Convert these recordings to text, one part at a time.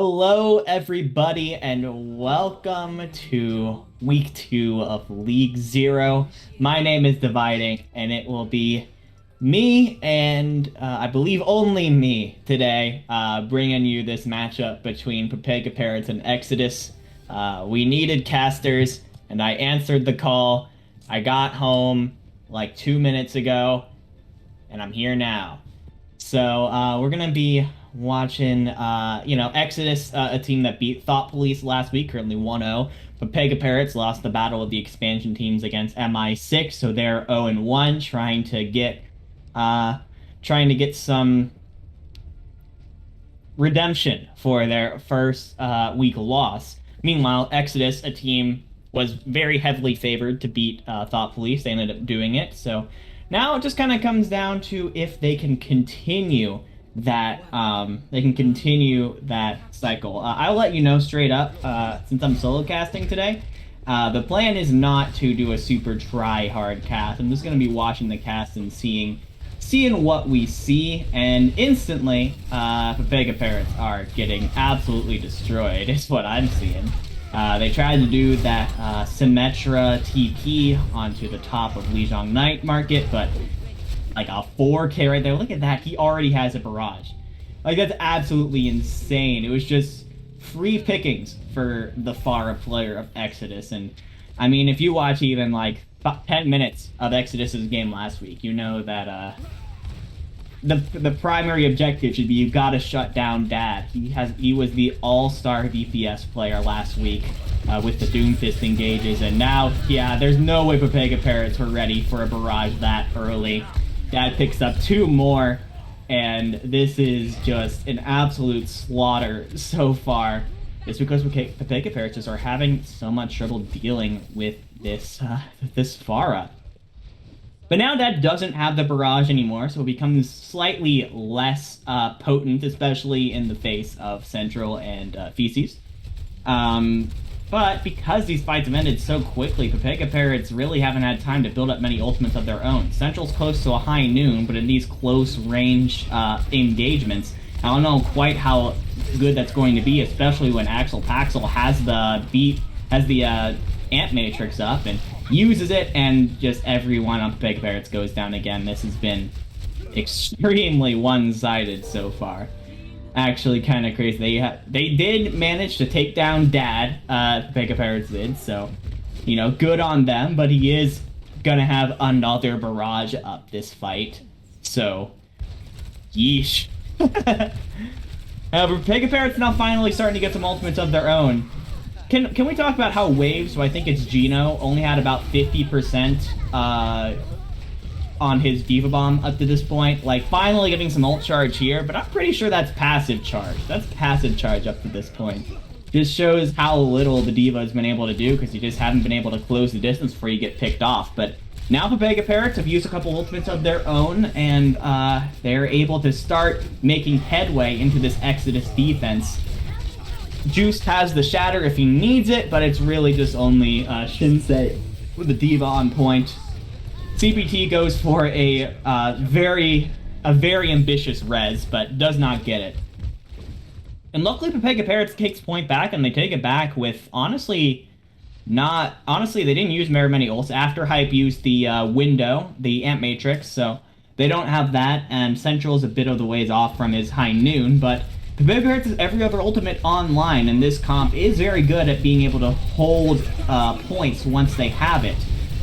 Hello, everybody, and welcome to week 2 of League Zero. My name is Dividing, and it will be me and I believe only me today bringing you this matchup between Pepega Parrots and Exodus. We needed casters, and I answered the call. I got home like 2 minutes ago, and I'm here now. So we're gonna be watching, Exodus, a team that beat Thought Police last week, currently 1-0. Pepega Parrots lost the battle of the expansion teams against MI6, so they're 0-1, trying to get some redemption for their first week loss. Meanwhile, Exodus, a team, was very heavily favored to beat Thought Police. They ended up doing it, so now it just kind of comes down to if they can continue that cycle. I'll let you know straight up, since I'm solo casting today. The plan is not to do a super try hard cast. I'm just going to be watching the cast and seeing what we see, and instantly Pepega Parrots are getting absolutely destroyed is what I'm seeing. They tried to do that Symmetra TP onto the top of Lijiang Night Market, but like a 4K right there. Look at that. He already has a barrage. Like, that's absolutely insane. It was just free pickings for the Pharah player of Exodus. And I mean, if you watch even like about 10 minutes of Exodus's game last week, you know that the primary objective should be you gotta shut down Dad. He was the all-star DPS player last week with the Doomfist engages, and now, yeah, there's no way Pepega Parrots were ready for a barrage that early. Dad picks up 2 more, and this is just an absolute slaughter so far. It's because Pepega Parrots just are having so much trouble dealing with this Pharah. But now Dad doesn't have the barrage anymore, so it becomes slightly less potent, especially in the face of Central and Feces. But because these fights have ended so quickly, Pepega Parrots really haven't had time to build up many ultimates of their own. Central's close to a high noon, but in these close range engagements, I don't know quite how good that's going to be, especially when Axel Paxel has the Ant Matrix up and uses it, and just everyone on Pepega Parrots goes down again. This has been extremely one-sided so far. Actually, kind of crazy. They did manage to take down Dad, Pepega Parrots did, so, you know, good on them, but he is gonna have another barrage up this fight, so, yeesh. However, Pepega Parrots now finally starting to get some ultimates of their own. Can we talk about how Waves, so I think it's Gino, only had about 50% on his Diva Bomb up to this point? Like, finally getting some ult charge here, but I'm pretty sure that's passive charge. That's passive charge up to this point. Just shows how little the Diva has been able to do, because you just haven't been able to close the distance before you get picked off. But now Pepega Parrots have used a couple ultimates of their own, and they're able to start making headway into this Exodus defense. Juice has the Shatter if he needs it, but it's really just only Shinsei with the Diva on point. CPT goes for a very ambitious res, but does not get it. And luckily Pepega Parrots takes point back, and they take it back with, honestly, they didn't use very many ults. After Hype used the window, the Ant Matrix, so they don't have that, and Central's a bit of the ways off from his high noon, but Pepega Parrots has every other ultimate online, and this comp is very good at being able to hold points once they have it.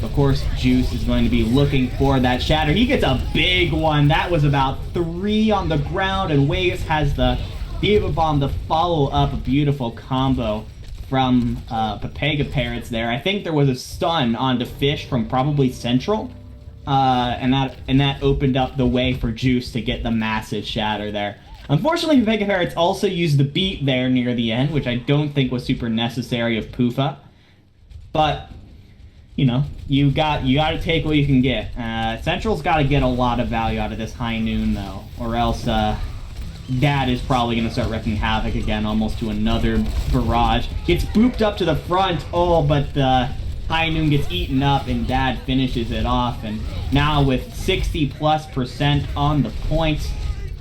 Of course, Juice is going to be looking for that Shatter. He gets a big one. That was about 3 on the ground, and Waves has the Diva Bomb to follow up a beautiful combo from Pepega Parrots there. I think there was a stun onto Fish from probably Central, and that opened up the way for Juice to get the massive Shatter there. Unfortunately, Pepega Parrots also used the beat there near the end, which I don't think was super necessary of Poofa. But, you know, you got to take what you can get. Central's got to get a lot of value out of this high noon, though, or else Dad is probably going to start wreaking havoc again, almost to another barrage. Gets booped up to the front, but the high noon gets eaten up, and Dad finishes it off. And now with 60+% on the points,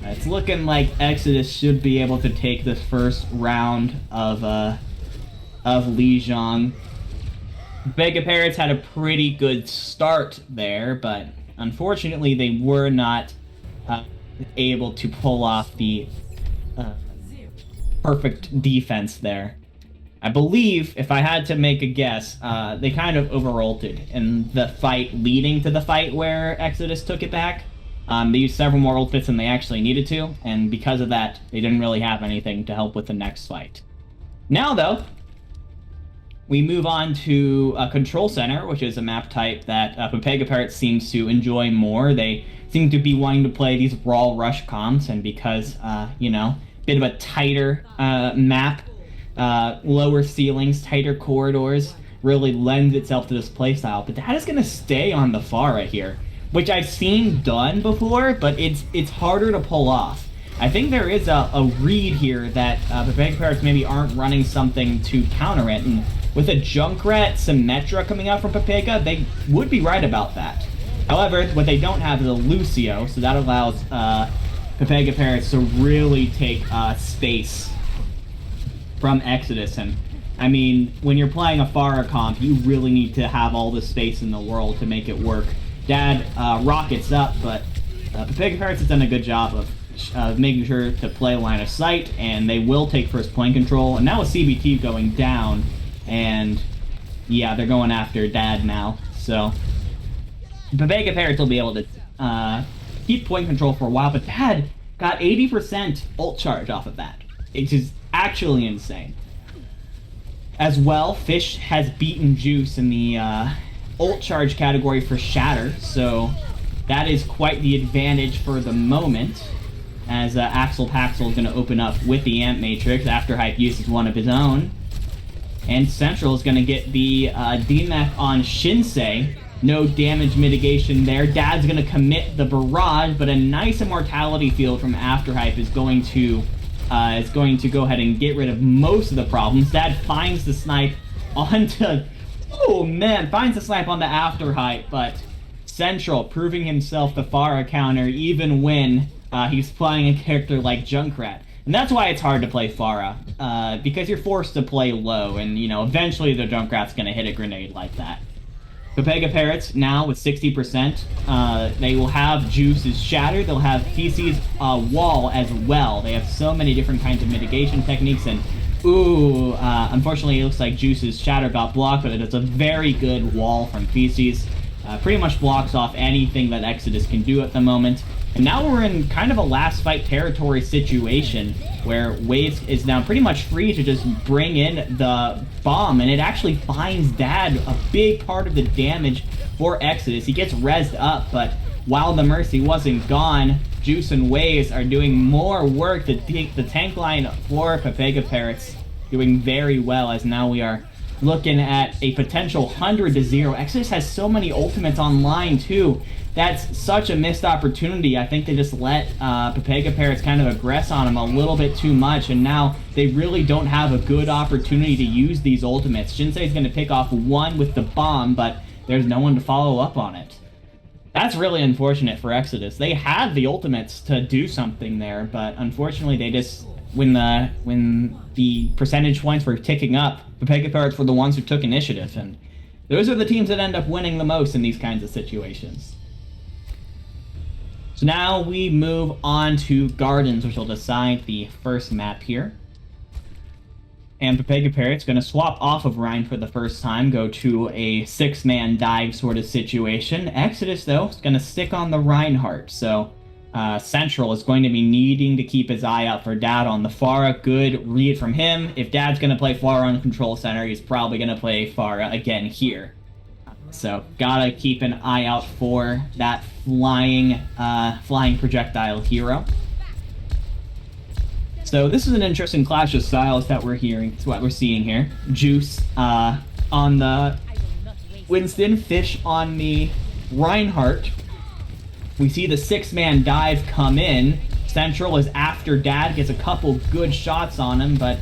It's looking like Exodus should be able to take this first round of Lijiang. Pepega Parrots had a pretty good start there, but unfortunately they were not able to pull off the perfect defense there. I believe, if I had to make a guess, they kind of over-ulted in the fight leading to the fight where Exodus took it back. They used several more ult bits than they actually needed to, and because of that, they didn't really have anything to help with the next fight. Now, though, we move on to Control Center, which is a map type that Pepega Parrots seems to enjoy more. They seem to be wanting to play these raw rush comps, and because, you know, bit of a tighter map, lower ceilings, tighter corridors, really lends itself to this playstyle. But that is going to stay on the Pharah here, which I've seen done before, but it's harder to pull off. I think there is a read here that Pepega Parrots maybe aren't running something to counter it, and with a Junkrat Symmetra coming out from Pepega, they would be right about that. However, what they don't have is a Lucio, so that allows Pepega Parrots to really take space from Exodus. And I mean, when you're playing a Pharah comp, you really need to have all the space in the world to make it work. Dad rockets up, but Pepega Parrots has done a good job of making sure to play line of sight, and they will take first point control. And now with CBT going down, and yeah, they're going after Dad now. So Pepega Parrots will be able to keep point control for a while, but Dad got 80% ult charge off of that, which is actually insane. As well, Fish has beaten Juice in the ult charge category for Shatter, so that is quite the advantage for the moment, as Axel Paxel is going to open up with the Amp Matrix after Hype uses one of his own. And Central is going to get the DMAC on Shinsei. No damage mitigation there. Dad's going to commit the barrage, but a nice immortality field from Afterhype is going to go ahead and get rid of most of the problems. Dad finds the snipe onto... Oh man, finds the snipe on the Afterhype, but Central proving himself the Pharah counter even when he's playing a character like Junkrat. And that's why it's hard to play Pharah, because you're forced to play low, and, you know, eventually the Junkrat's going to hit a grenade like that. Pepega Parrots now with 60%. They will have Juice's Shatter. They'll have PC's Wall as well. They have so many different kinds of mitigation techniques, and ooh, unfortunately it looks like Juice's Shatter got blocked, but it's a very good wall from PC's. Pretty much blocks off anything that Exodus can do at the moment. And now we're in kind of a last fight territory situation where Waves is now pretty much free to just bring in the bomb, and it actually finds Dad a big part of the damage for Exodus. He gets rezzed up, but while the Mercy wasn't gone, Juice and Waves are doing more work. The tank line for Pepega Parrots doing very well, as now we are looking at a potential 100-0. Exodus has so many ultimates online too. That's such a missed opportunity. I think they just let Pepega Parrots kind of aggress on him a little bit too much, and now they really don't have a good opportunity to use these ultimates. Shinsei's going to pick off one with the bomb, but there's no one to follow up on it. That's really unfortunate for Exodus. They had the ultimates to do something there, but unfortunately they just, when the percentage points were ticking up, Pepega Parrots were the ones who took initiative, and those are the teams that end up winning the most in these kinds of situations. So now we move on to Gardens, which will decide the first map here. And Pepega Parrots going to swap off of Rhine for the first time, go to a 6-man dive sort of situation. Exodus, though, is going to stick on the Reinhardt, so Central is going to be needing to keep his eye out for Dad on the Pharah. Good read from him. If Dad's going to play Pharah on Control Center, he's probably going to play Pharah again here. So gotta keep an eye out for that flying projectile hero. So this is an interesting clash of styles that we're hearing. It's what we're seeing here. Juice on the Winston, Fish on the Reinhardt. We see the 6-man dive come in. Central is after Dad, gets a couple good shots on him, but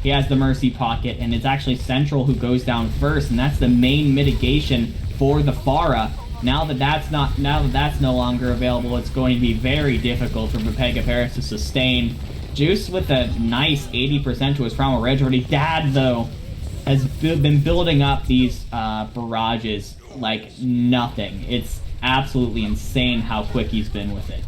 he has the Mercy pocket, and it's actually Central who goes down first, and that's the main mitigation for the Pharah. Now that that's no longer available, it's going to be very difficult for Pepega Parrots to sustain. Juice with a nice 80% to his primal rage already. Dad, though, has been building up these barrages like nothing. It's absolutely insane how quick he's been with it.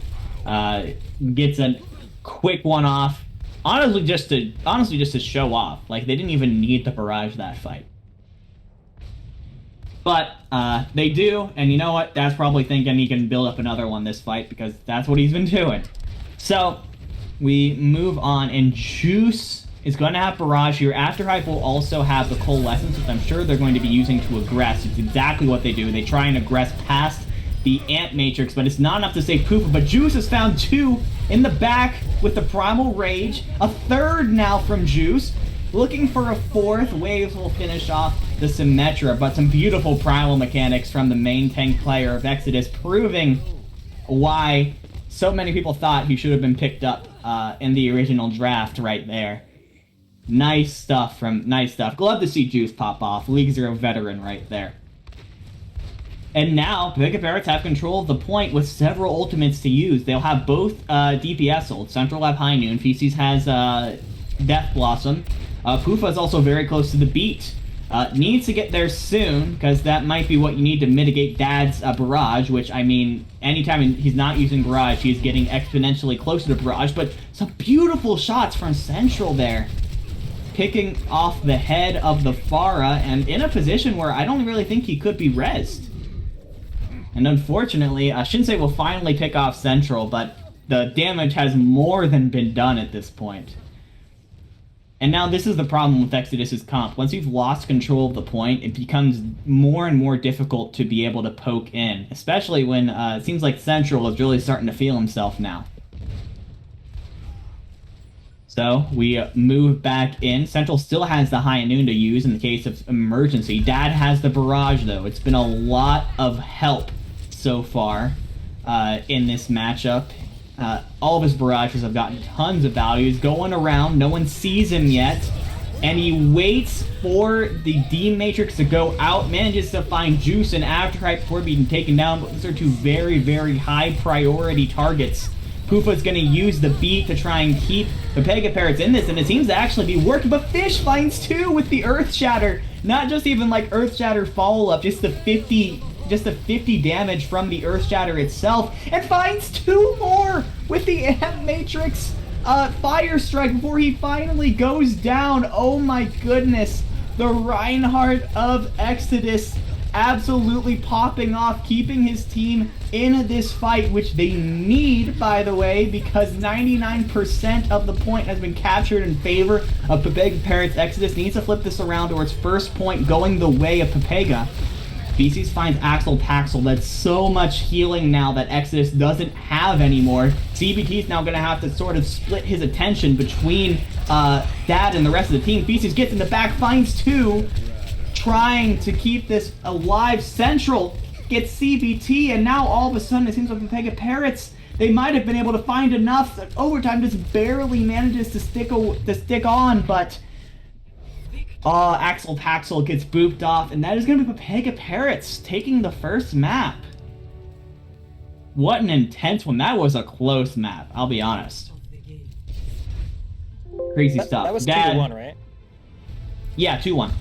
Gets a quick one off. Honestly, just to show off. Like, they didn't even need the barrage that fight. But they do, and you know what? Dad's probably thinking he can build up another one this fight because that's what he's been doing. So we move on, and Juice is going to have Barrage here. Afterhype will also have the Coalescence, which I'm sure they're going to be using to aggress. It's exactly what they do. They try and aggress past the Ant Matrix, but it's not enough to save Poofa. But Juice has found 2 in the back with the Primal Rage. A 3rd now from Juice. Looking for a 4th. Waves will finish off the Symmetra, but some beautiful primal mechanics from the main tank player of Exodus, proving why so many people thought he should have been picked up in the original draft right there. Nice stuff. Glad to see Juice pop off. League 0 veteran right there. And now, Pepega Parrots have control of the point with several ultimates to use. They'll have both DPS ult. Central will have High Noon. Feces has Death Blossom. Poofa is also very close to the beat. Needs to get there soon, because that might be what you need to mitigate Dad's Barrage, which, I mean, anytime he's not using Barrage, he's getting exponentially closer to Barrage, but some beautiful shots from Central there. Picking off the head of the Pharah, and in a position where I don't really think he could be rezzed. And unfortunately, Shinsei will finally pick off Central, but the damage has more than been done at this point. And now this is the problem with Exodus's comp. Once you've lost control of the point, it becomes more and more difficult to be able to poke in, especially when it seems like Central is really starting to feel himself now. So we move back in. Central still has the High Noon to use in the case of emergency. Dad has the Barrage, though. It's been a lot of help so far in this matchup. All of his barrages have gotten tons of value. He's going around. No one sees him yet. And he waits for the D-Matrix to go out. Manages to find Juice and Afterhype before being taken down. But these are 2 very, very high priority targets. Poofa's going to use the beat to try and keep the Pepega Parrots in this. And it seems to actually be working. But Fish finds 2 with the Earth Shatter. Not just even like Earth Shatter follow-up. Just the 50 damage from the Earth Shatter itself, and finds 2 more with the Ant Matrix Fire Strike before he finally goes down. Oh my goodness. The Reinhardt of Exodus absolutely popping off, keeping his team in this fight, which they need, by the way, because 99% of the point has been captured in favor of Pepega Parrots. Exodus needs to flip this around towards first point going the way of Pepega. Feces finds Axel Paxel. That's so much healing now that Exodus doesn't have anymore. CBT's now going to have to sort of split his attention between Dad and the rest of the team. Feces gets in the back, finds 2, trying to keep this alive. Central gets CBT, and now all of a sudden it seems like the Pepega Parrots, they might have been able to find enough that Overtime just barely manages to stick on, but Axel Paxel gets booped off, and that is going to be Pepega Parrots taking the first map. What an intense one. That was a close map, I'll be honest. Crazy stuff. That was 2-1, right? Yeah, 2-1.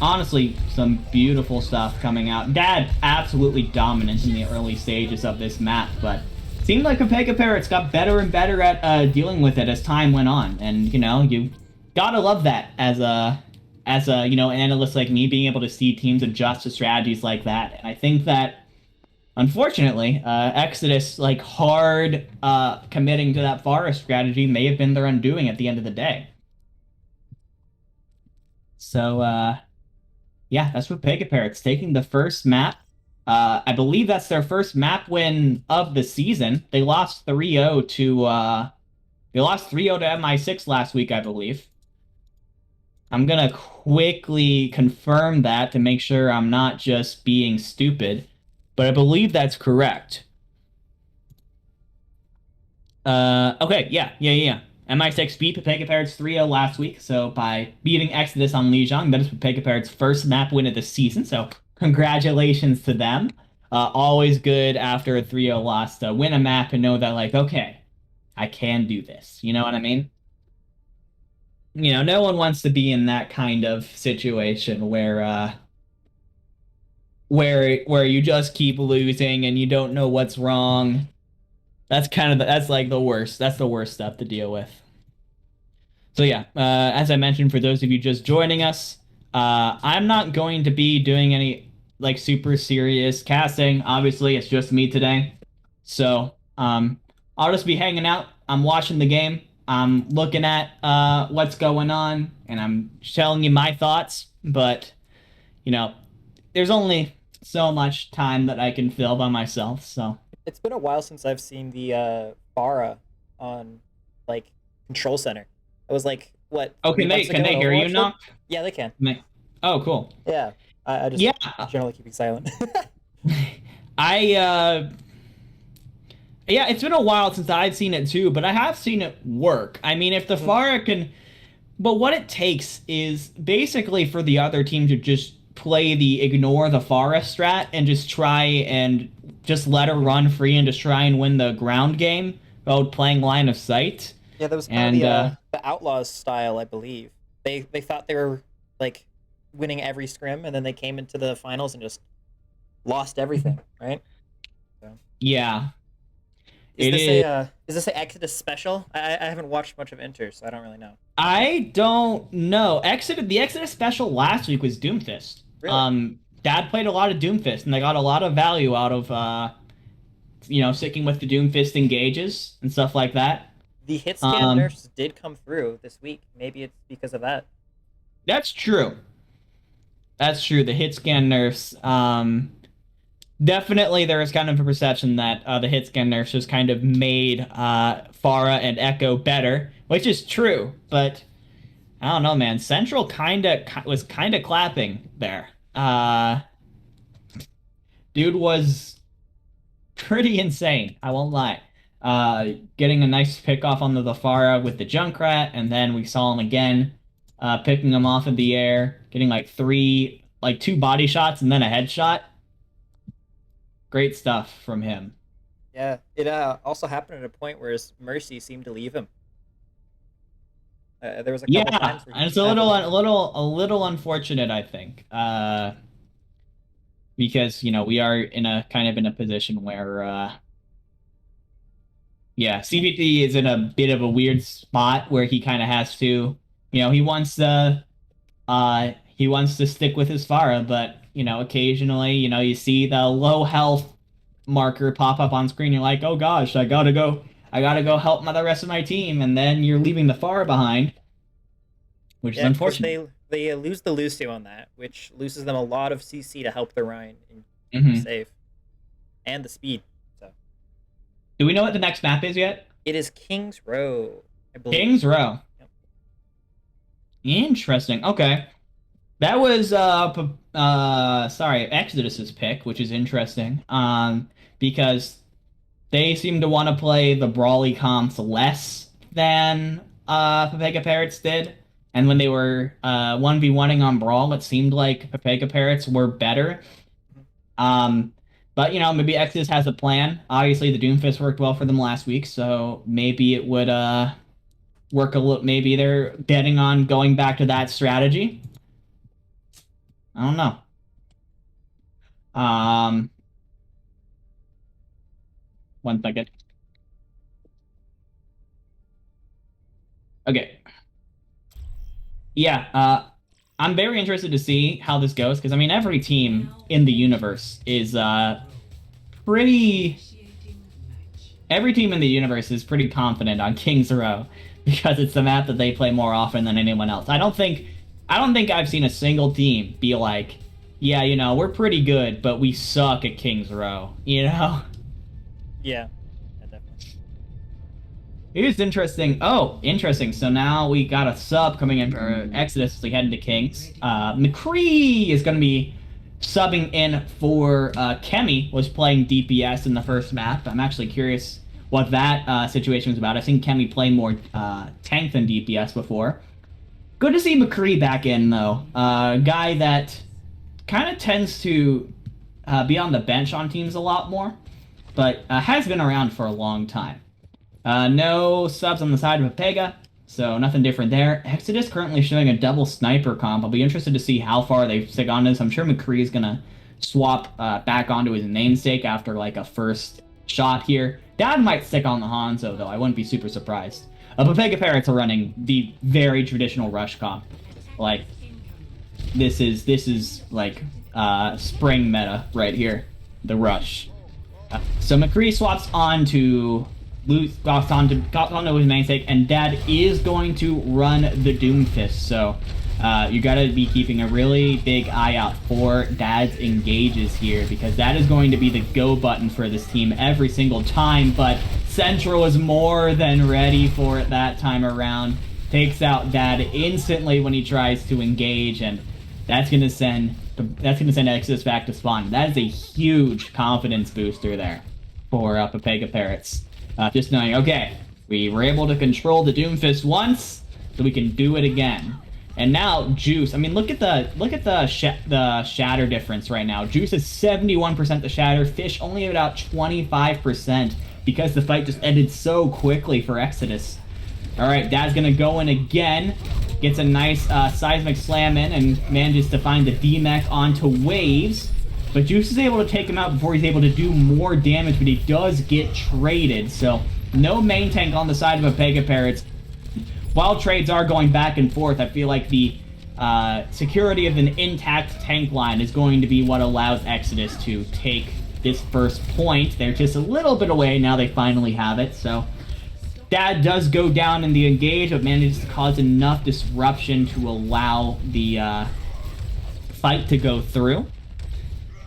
Honestly, some beautiful stuff coming out. Dad absolutely dominant in the early stages of this map, but it seemed like Pepega Parrots got better and better at dealing with it as time went on. And, you know, you gotta love that as a you know, an analyst like me, being able to see teams adjust to strategies like that. And I think that, unfortunately, Exodus, like, hard committing to that forest strategy may have been their undoing at the end of the day. So, yeah, that's what Pepega Parrots taking the first map. I believe that's their first map win of the season. They lost 3-0 to MI6 last week, I believe. I'm gonna quickly confirm that to make sure I'm not just being stupid, but I believe that's correct. Okay, yeah. MI6 beat Pepega Parrots 3-0 last week, so by beating Exodus on Lijiang, that is Pepega Parrots' first map win of the season, so congratulations to them. Always good after a 3-0 loss to win a map and know that, like, okay, I can do this. You know what I mean? No one wants to be in that kind of situation where you just keep losing and you don't know what's wrong. That's like the worst. That's the worst stuff to deal with. So yeah, as I mentioned, for those of you just joining us, I'm not going to be doing any like super serious casting. Obviously, it's just me today. So I'll just be hanging out. I'm watching the game. I'm looking at what's going on, and I'm telling you my thoughts. But you know, there's only so much time that I can fill by myself. So It's been a while since I've seen the Farah on like Control Center. It was like what oh, 3 months can ago in they hear you, Overwatch League? Knock? Yeah, they can. Oh, cool. Yeah, I just Yeah, generally keeping silent. I yeah, it's been a while since I've seen it too, but I have seen it work. I mean, if the Mhm. Pharah can, but what it takes is basically for the other team to just play the ignore the Pharah strat and just try and just let her run free and just try and win the ground game without playing line of sight. Yeah, that was kind of And the Outlaws style, I believe. They thought they were like winning every scrim, and then they came into the finals and just lost everything, right? So. yeah, Is it this is. a Exodus special? I haven't watched much of Inter, so I don't really know. I don't know. The Exodus special last week was Doomfist. Really? Dad played a lot of Doomfist, and they got a lot of value out of sticking with the Doomfist engages and stuff like that. The hit scan Um, nerfs did come through this week. Maybe it's because of that. that's true. That's true. The hit scan nerfs. Definitely there is kind of a perception that the hit scan nerfs just kind of made Pharah and Echo better, which is true. But I don't know, man. Central was kind of clapping there. Dude was pretty insane. I won't lie. Getting a nice pick off on the Zafara with the Junkrat, and then we saw him again, picking him off in the air, getting like two body shots and then a headshot. Great stuff from him. Yeah, it also happened at a point where his mercy seemed to leave him. There was a couple Yeah, times where he and it's just had to leave. a little unfortunate, I think, because we are in a kind of in a position where yeah, CBT is in a bit of a weird spot where he kind of has to, he wants to stick with his Farah, but occasionally, you see the low health marker pop up on screen. You're like, oh gosh, I gotta go help the rest of my team, and then you're leaving the Farah behind, which is Yeah, because unfortunate. they lose the Lucio on that, which loses them a lot of CC to help the Rhine and keep them Hmm. safe, and the speed. So Do we know what the next map is yet? it is King's Row, I believe. Kings Row. Yep. Interesting. Okay. That was sorry, Exodus's pick, which is interesting. Because they seem to want to play the brawly comps less than Pepega Parrots did. And when they were 1v1ing on Brawl, it seemed like Pepega Parrots were better. Mhm. But maybe Exodus has a plan. Obviously the Doomfist worked well for them last week, so maybe it would work a little. Maybe they're betting on going back to that strategy. I don't know. Um, 1 second. Okay. Yeah. I'm very interested to see how this goes because I mean every team in the universe is pretty. Every team in the universe is pretty confident on Kings Row because it's the map that they play more often than anyone else. I don't think I've seen a single team be like, yeah, we're pretty good, but we suck at Kings Row. Yeah, yeah, definitely. It is interesting. Oh, interesting. So now we got a sub coming in for Exodus as we head into Kings. McCree is going to be subbing in for Kemi, was playing DPS in the first map. I'm actually curious what that situation was about. I've seen Kemi play more tank than DPS before. Good to see McCree back in, though. Guy that kind of tends to be on the bench on teams a lot more, but has been around for a long time. No subs on the side of Pepega, so nothing different there. Exodus currently showing a double sniper comp. I'll be interested to see how far they stick on this. I'm sure McCree is going to swap back onto his namesake after like a first shot here. Dad might stick on the Hanzo, though. I wouldn't be super surprised. Pepega Parrots are running the very traditional rush comp. Like, this is like spring meta right here. The rush. So McCree swaps onto his namesake, and Dad is going to run the Doomfist. So you gotta be keeping a really big eye out for Dad's engages here, because that is going to be the go button for this team every single time. But Central is more than ready for it that time around. Takes out Dad instantly when he tries to engage, and that's gonna send Exodus back to spawn. That is a huge confidence booster there for Pepega Parrots. Just knowing, okay, we were able to control the Doomfist once, so we can do it again. And now Juice. I mean, look at the shatter difference right now. Juice is 71% the shatter. Fish only about 25% because the fight just ended so quickly for Exodus. All right, Dad's gonna go in again. Gets a nice seismic slam in and manages to find the D-Mech onto Waves. But Juice is able to take him out before he's able to do more damage, but he does get traded. So no main tank on the side of Pepega Parrots. While trades are going back and forth, I feel like the security of an intact tank line is going to be what allows Exodus to take this first point. They're just a little bit away. Now they finally have it. So Dad does go down in the engage, but manages to cause enough disruption to allow the fight to go through.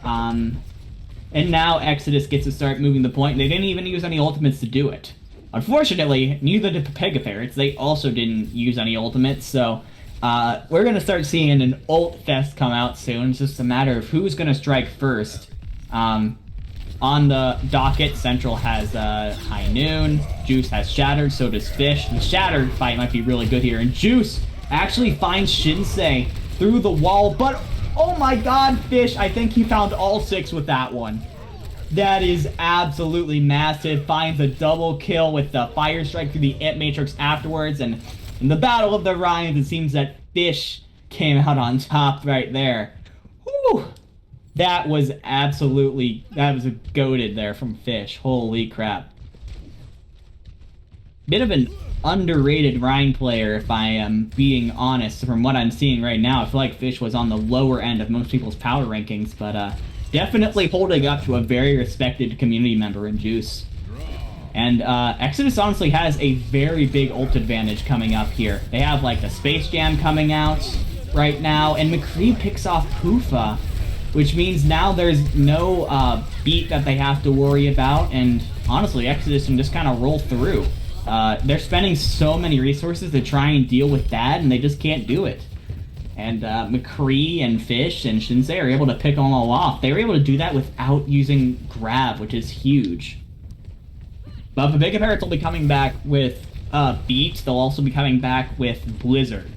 And now Exodus gets to start moving the point. They didn't even use any ultimates to do it. Unfortunately, neither did Pepega Parrots. They also didn't use any ultimates, so we're going to start seeing an ult fest come out soon. It's just a matter of who's going to strike first. On the docket, Central has High Noon, Juice has Shattered, so does Fish. The Shattered fight might be really good here, and Juice actually finds Shinsei through the wall, but oh my god, Fish, I think he found all 6 with that one. That is absolutely massive. Finds a double kill with the Fire Strike through the Imp Matrix afterwards, and in the Battle of the Ryans, it seems that Fish came out on top right there. Whew! That was a goated there from Fish. Holy crap. Bit of an underrated Rhine player, if I am being honest, from what I'm seeing right now. I feel like Fish was on the lower end of most people's power rankings, but definitely holding up to a very respected community member in Juice. And Exodus honestly has a very big ult advantage coming up here. They have like the Space Jam coming out right now, and McCree picks off Poofa, which means now there's no beat that they have to worry about, and honestly, Exodus can just kind of roll through. They're spending so many resources to try and deal with that, and they just can't do it. And McCree and Fish and Shinsei are able to pick them all off. They were able to do that without using Grab, which is huge. But Pepega Parrots will be coming back with Beat. They'll also be coming back with Blizzard.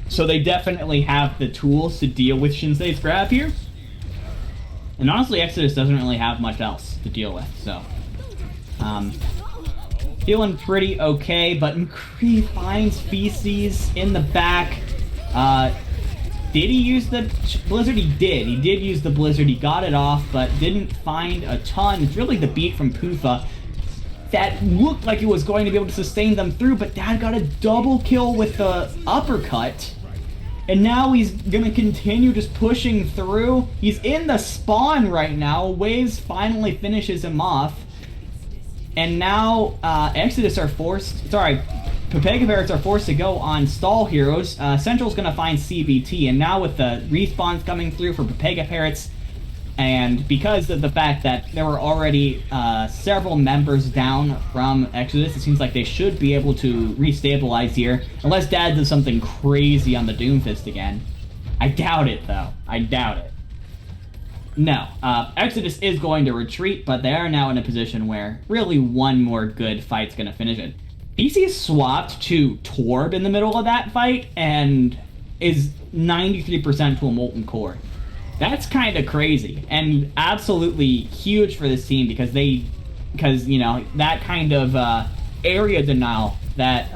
So they definitely have the tools to deal with Shinsei's Grab here. And honestly, Exodus doesn't really have much else to deal with, so feeling pretty okay, but McCree finds Feces in the back. Did he use the Blizzard? He did. He did use the Blizzard. He got it off, but didn't find a ton. It's really the beat from Poofa that looked like it was going to be able to sustain them through, but Dad got a double kill with the uppercut. And now he's going to continue just pushing through. He's in the spawn right now. Waves finally finishes him off. And now Exodus are Pepega Parrots are forced to go on stall heroes. Central's going to find CBT. And now with the respawns coming through for Pepega Parrots, and because of the fact that there were already several members down from Exodus, it seems like they should be able to restabilize here. Unless Dad does something crazy on the Doomfist again. I doubt it, though. I doubt it. No. Exodus is going to retreat, but they are now in a position where really one more good fight's going to finish it. PC swapped to Torb in the middle of that fight and is 93% to a Molten Core. That's kind of crazy and absolutely huge for this team because you know that kind of area denial that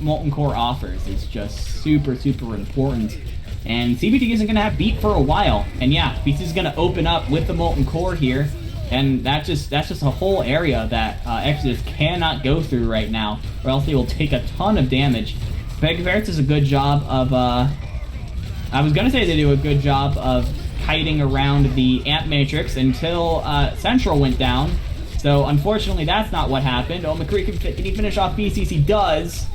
Molten Core offers is just super important. And CBT isn't going to have beat for a while. And yeah, BC is going to open up with the Molten Core here. And that's just a whole area that Exodus cannot go through right now, or else they will take a ton of damage. Pepega Parrots does a good job of, I was going to say they do a good job of kiting around the Amp Matrix until Central went down. So unfortunately that's not what happened. Oh, McCree can he finish off BCs? He does.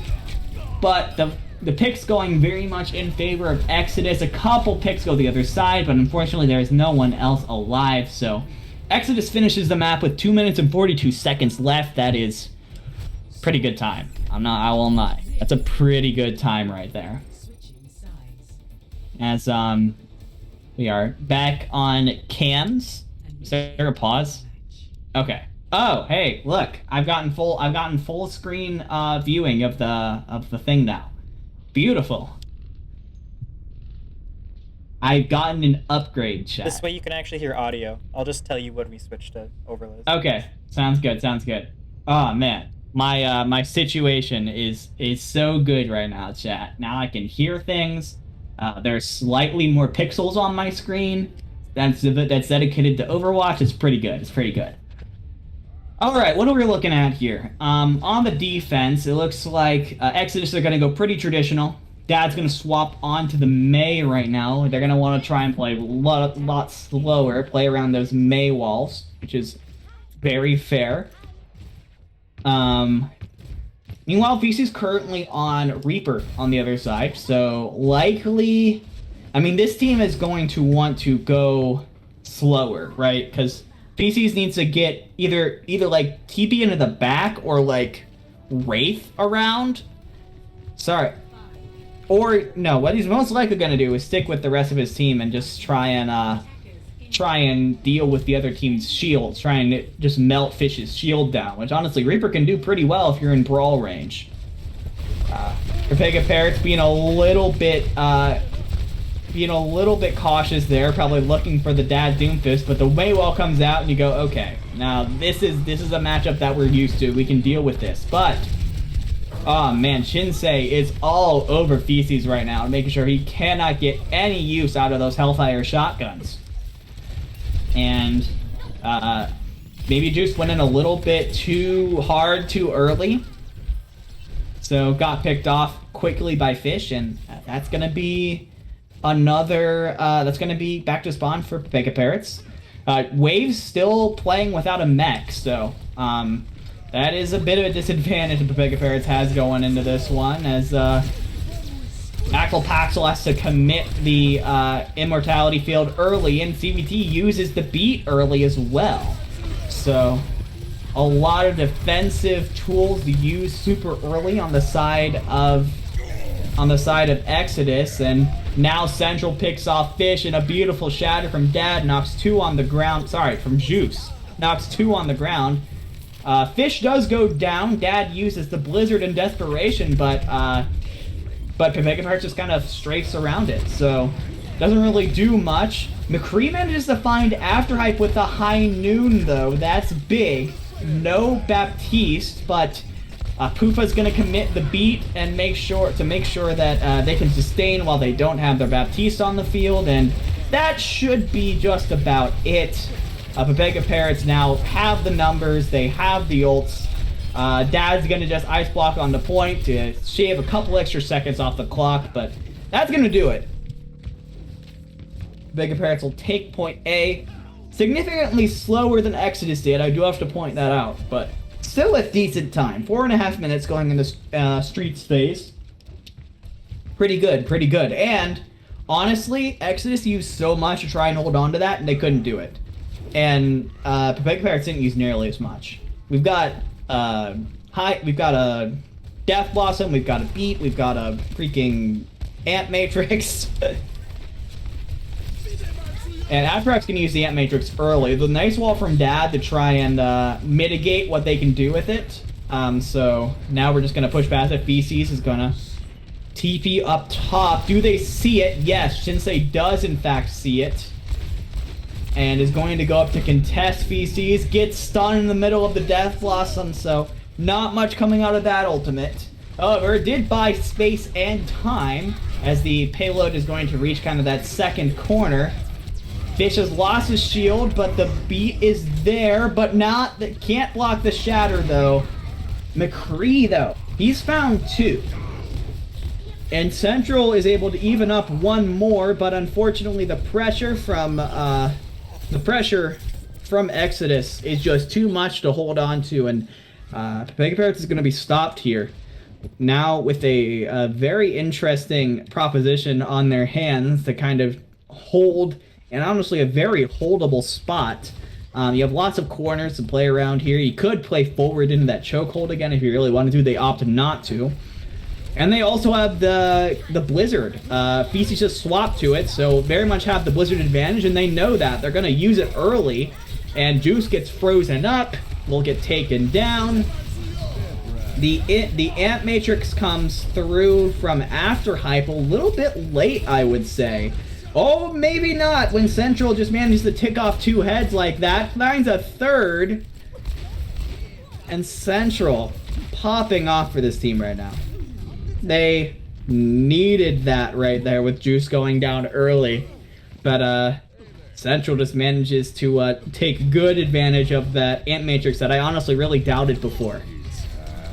But the picks going very much in favor of Exodus. A couple picks go the other side, but unfortunately there is no one else alive. So Exodus finishes the map with 2 minutes and 42 seconds left. That is pretty good time. I won't lie. That's a pretty good time right there. As we are back on cams. Is there a pause? Okay. Oh, hey, look. I've gotten full screen viewing of the thing now. Beautiful. I've gotten an upgrade, chat. This way you can actually hear audio. I'll just tell you when we switch to overlays. Okay, sounds good. Oh man, my situation is so good right now, chat. Now I can hear things. There's slightly more pixels on my screen. That's dedicated to Overwatch. It's pretty good. All right, what are we looking at here? On the defense, it looks like Exodus are going to go pretty traditional. Dad's going to swap onto the Mei right now. They're going to want to try and play a lot slower, play around those Mei walls, which is very fair. Meanwhile, VC's currently on Reaper on the other side, so likely... I mean, this team is going to want to go slower, right? Because PCs needs to get either like TP into the back or like Wraith around. Sorry. Or no, what he's most likely going to do is stick with the rest of his team and just try and deal with the other team's shields, try and just melt Fish's shield down, which honestly Reaper can do pretty well if you're in brawl range. Pepega Parrots being a little bit cautious there, probably looking for the Dad Doomfist, but the Waywall comes out and you go, okay, now this is a matchup that we're used to. We can deal with this, but oh man, Shinsei is all over Feces right now, making sure he cannot get any use out of those Hellfire shotguns. And maybe Juice went in a little bit too hard too early, so got picked off quickly by Fish, and that's gonna be another that's gonna be back to spawn for Pepega Parrots. Wave's still playing without a mech, so that is a bit of a disadvantage that Pepega Parrots has going into this one, as Axel Paxel has to commit the Immortality Field early, and CVT uses the beat early as well. So a lot of defensive tools to use super early on the side of Exodus, and now Central picks off Fish, and a beautiful shatter from Dad knocks 2 on the ground. Sorry, from Juice knocks 2 on the ground. Fish does go down. Dad uses the Blizzard in desperation, but Pepega Parrots just kind of strafes around it, so doesn't really do much. McCree manages to find Afterhype with a high noon, though. That's big. No Baptiste, but Poofa's going to commit the beat and make sure that they can sustain while they don't have their Baptiste on the field, and that should be just about it. Pepega Parrots now have the numbers, they have the ults. Dad's going to just ice block on the point to shave a couple extra seconds off the clock, but that's going to do it. Pepega Parrots will take point A. Significantly slower than Exodus did, I do have to point that out, but still a decent time. 4.5 minutes going into Streets phase. Pretty good. And honestly, Exodus used so much to try and hold on to that, and they couldn't do it. And Pepega Parrots didn't use nearly as much. We've got we've got a Death Blossom, we've got a Beat, we've got a freaking Amp Matrix. And Afterx can use the Amp Matrix early. The nice wall from Dad to try and mitigate what they can do with it. So now we're just going to push past it. Feces is going to TP up top. Do they see it? Yes, Shinsei does in fact see it. and is going to go up to contest feces. Gets stunned in the middle of the Death Blossom, so not much coming out of that ultimate. However, it did buy space and time as the payload is going to reach kind of that second corner. Fish has lost his shield, but the beat is there, but not, can't block the shatter though. McCree though, he's found 2. And Central is able to even up 1 more, but unfortunately the pressure from Exodus is just too much to hold on to, and Pepega Parrots is going to be stopped here. Now with a very interesting proposition on their hands to kind of hold, and honestly a very holdable spot. You have lots of corners to play around here. You could play forward into that chokehold again if you really wanted to. They opt not to. And they also have the Blizzard. Feces just swapped to it, so very much have the Blizzard advantage, and they know that. They're going to use it early, and Juice gets frozen up, will get taken down. The Ant Matrix comes through from after hype a little bit late, I would say. Oh, maybe not, when Central just manages to tick off 2 heads like that. Finds a third. And Central popping off for this team right now. They needed that right there with Juice going down early. But Central just manages to take good advantage of that Ant Matrix that I honestly really doubted before.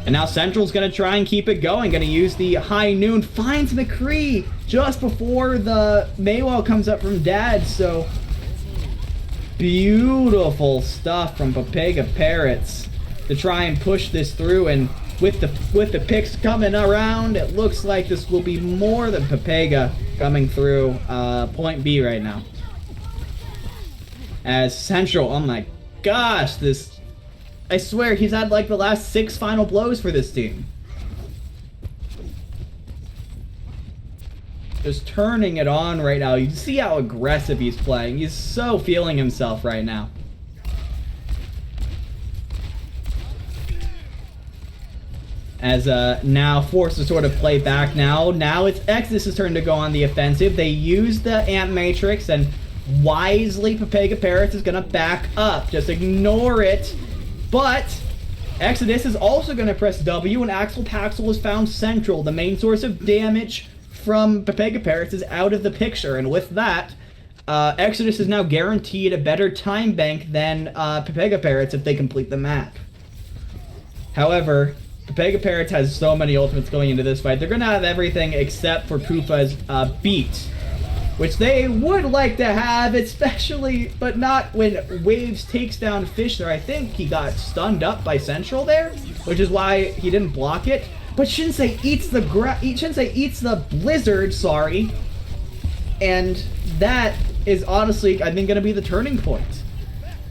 And now Central's going to try and keep it going. Going to use the High Noon. Finds McCree just before the Maywell comes up from Dad. So beautiful stuff from Pepega Parrots to try and push this through. And with the picks coming around, it looks like this will be more than Pepega coming through point B right now. As Central, oh my gosh, this... I swear, he's had like the last 6 final blows for this team. Just turning it on right now. You can see how aggressive he's playing. He's so feeling himself right now. As now forced to sort of play back now. Now it's Exodus' turn to go on the offensive. They use the Ant Matrix, and wisely Pepega Parrots is going to back up. Just ignore it. But Exodus is also going to press W, and Axel Paxel has found Central. The main source of damage from Pepega Parrots is out of the picture, and with that, Exodus is now guaranteed a better time bank than Pepega Parrots if they complete the map. However, Pepega Parrots has so many ultimates going into this fight. They're going to have everything except for Poofa's beat, which they would like to have, especially, but not when Waves takes down Fish there. I think he got stunned up by Central there, which is why he didn't block it. But Shinsei eats the Blizzard, sorry. And that is honestly, I think, going to be the turning point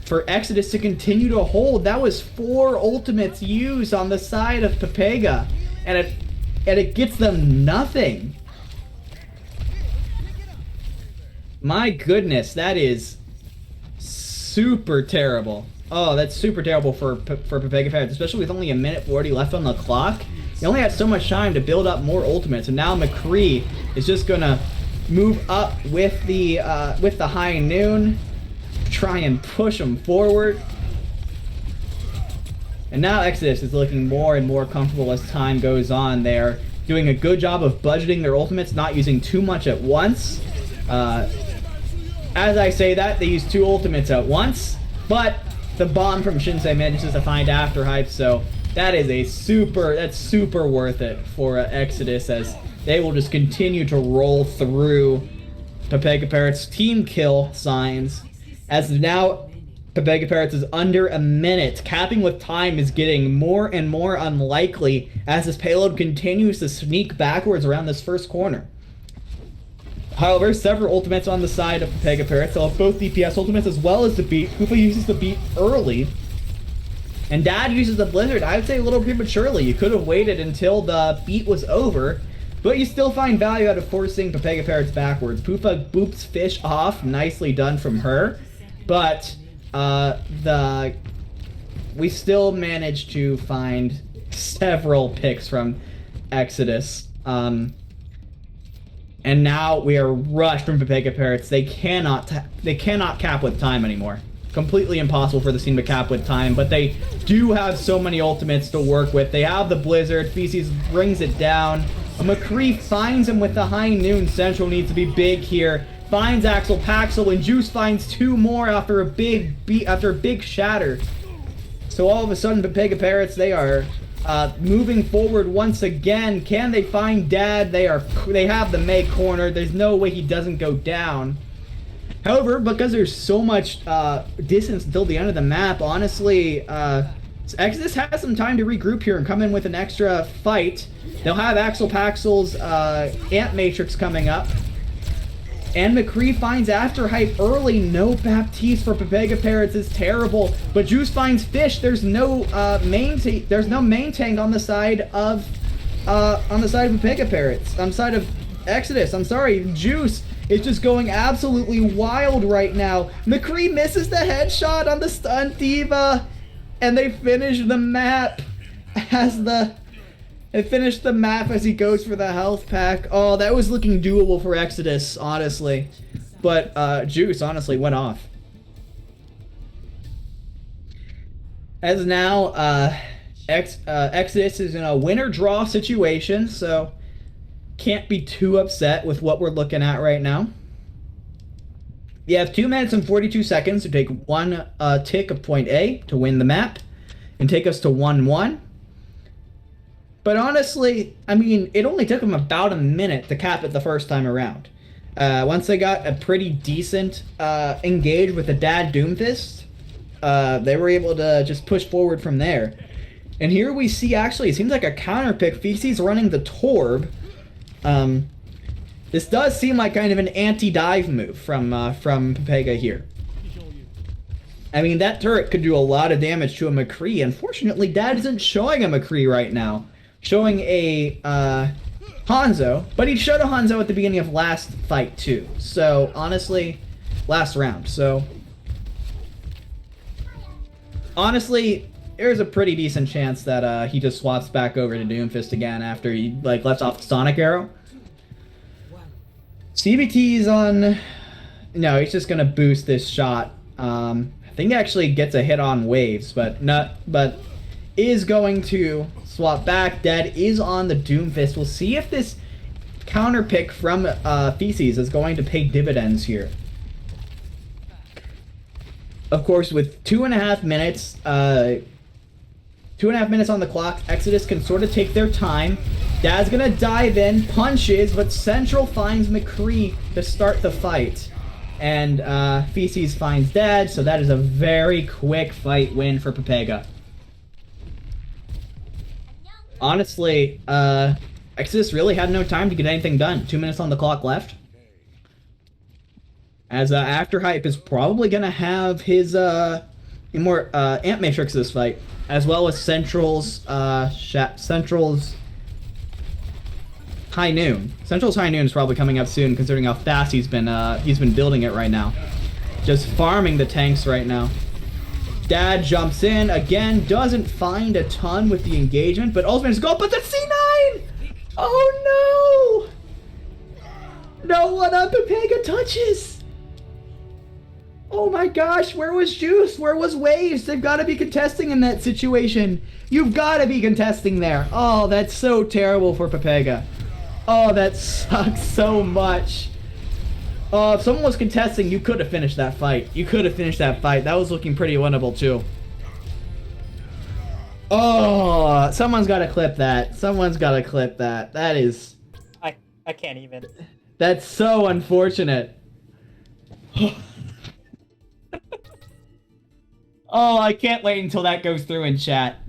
for Exodus to continue to hold. That was 4 ultimates used on the side of Pepega, and it gets them nothing. My goodness, that is super terrible. Oh, that's super terrible for Pepega Parrots, especially with only 1:40 left on the clock. He only had so much time to build up more ultimates, and now McCree is just gonna move up with the High Noon, try and push him forward. And now Exodus is looking more and more comfortable as time goes on. They're doing a good job of budgeting their ultimates, not using too much at once. As I say that, they use 2 ultimates at once, but the bomb from Shinsei manages to find after hype, so that is that's super worth it for Exodus, as they will just continue to roll through Pepega Parrots' team kill signs. As now Pepega Parrots is under a minute. Capping with time is getting more and more unlikely as this payload continues to sneak backwards around this first corner. However, several ultimates on the side of Pepega Parrots. They'll have both DPS ultimates as well as the beat. Poofa uses the beat early, and Dad uses the Blizzard, I would say a little prematurely. You could have waited until the beat was over, but you still find value out of forcing Pepega Parrots backwards. Poofa boops Fish off, nicely done from her, but we still managed to find several picks from Exodus. And now we are rushed from Pepega Parrots. They cannot cap with time anymore. Completely impossible for the team to cap with time, but they do have so many ultimates to work with. They have the Blizzard. Feces brings it down. McCree finds him with the High Noon. Central needs to be big here. Finds Axel Paxel, and Juice finds 2 more after a big shatter. So all of a sudden, Pepega Parrots, they are moving forward once again. Can they find Dad? They have the May corner. There's no way he doesn't go down. However, because there's so much distance until the end of the map, honestly, Exodus has some time to regroup here and come in with an extra fight. They'll have Axel Paxel's Ant Matrix coming up. And McCree finds After Hype early. No Baptiste for Pepega Parrots is terrible. But Juice finds Fish. There's no main tank on the side of Pepega Parrots. On the side of Exodus. I'm sorry, Juice is just going absolutely wild right now. McCree misses the headshot on the stun diva, and they finish the map as he goes for the health pack. Oh, that was looking doable for Exodus, honestly. But Juice honestly went off. As now, Exodus is in a winner-draw situation, so can't be too upset with what we're looking at right now. You have 2 minutes and 42 seconds to take 1 tick of point A to win the map and take us to 1-1. But honestly, I mean, it only took them about a minute to cap it the first time around. Once they got a pretty decent engage with the Dad Doomfist, they were able to just push forward from there. And here we see, actually, it seems like a counter pick. Feces running the Torb. This does seem like kind of an anti-dive move from Pepega here. I mean, that turret could do a lot of damage to a McCree. Unfortunately, Dad isn't showing a McCree right now. Showing a Hanzo, but he showed a Hanzo at the beginning of last fight too. So honestly, last round. So honestly, there's a pretty decent chance that he just swaps back over to Doomfist again after he left off the Sonic Arrow. CBT's on. No, he's just gonna boost this shot. I think he actually gets a hit on waves, but is going to swap back. Dead is on the Doomfist. We'll see if this counter pick from Feces is going to pay dividends here. Of course, with 2.5 minutes, 2.5 minutes on the clock, Exodus can sort of take their time. Dad's gonna dive in, punches, but Central finds McCree to start the fight. And Feces finds Dad, so that is a very quick fight win for Pepega. Honestly, Exodus really had no time to get anything done. 2 minutes on the clock left. As After Hype is probably going to have his more Ant Matrix this fight, as well as Central's High Noon. Central's High Noon is probably coming up soon, considering how fast he's been building it right now. Just farming the tanks right now. Dad jumps in again, doesn't find a ton with the engagement, but ultimately go. But the C9! Oh no! No one on Pepega touches. Oh my gosh, where was Juice? Where was Waves? They've got to be contesting in that situation. You've got to be contesting there. Oh, that's so terrible for Pepega. Oh, that sucks so much. Oh, if someone was contesting, you could have finished that fight. You could have finished that fight. That was looking pretty winnable, too. Oh, someone's got to clip that. Someone's got to clip that. That is... I can't even. That's so unfortunate. Oh, I can't wait until that goes through in chat.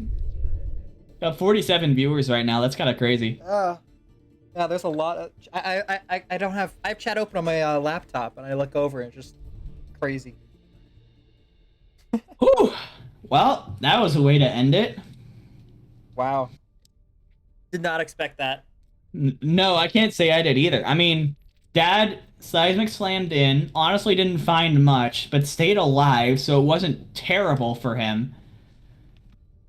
Got 47 viewers right now. That's kind of crazy. Yeah, there's a lot of... I don't have... I have chat open on my laptop, and I look over, and it's just crazy. Whew. Well, that was a way to end it. Wow. Did not expect that. No, I can't say I did either. I mean, Dad seismic slammed in, honestly didn't find much, but stayed alive, so it wasn't terrible for him.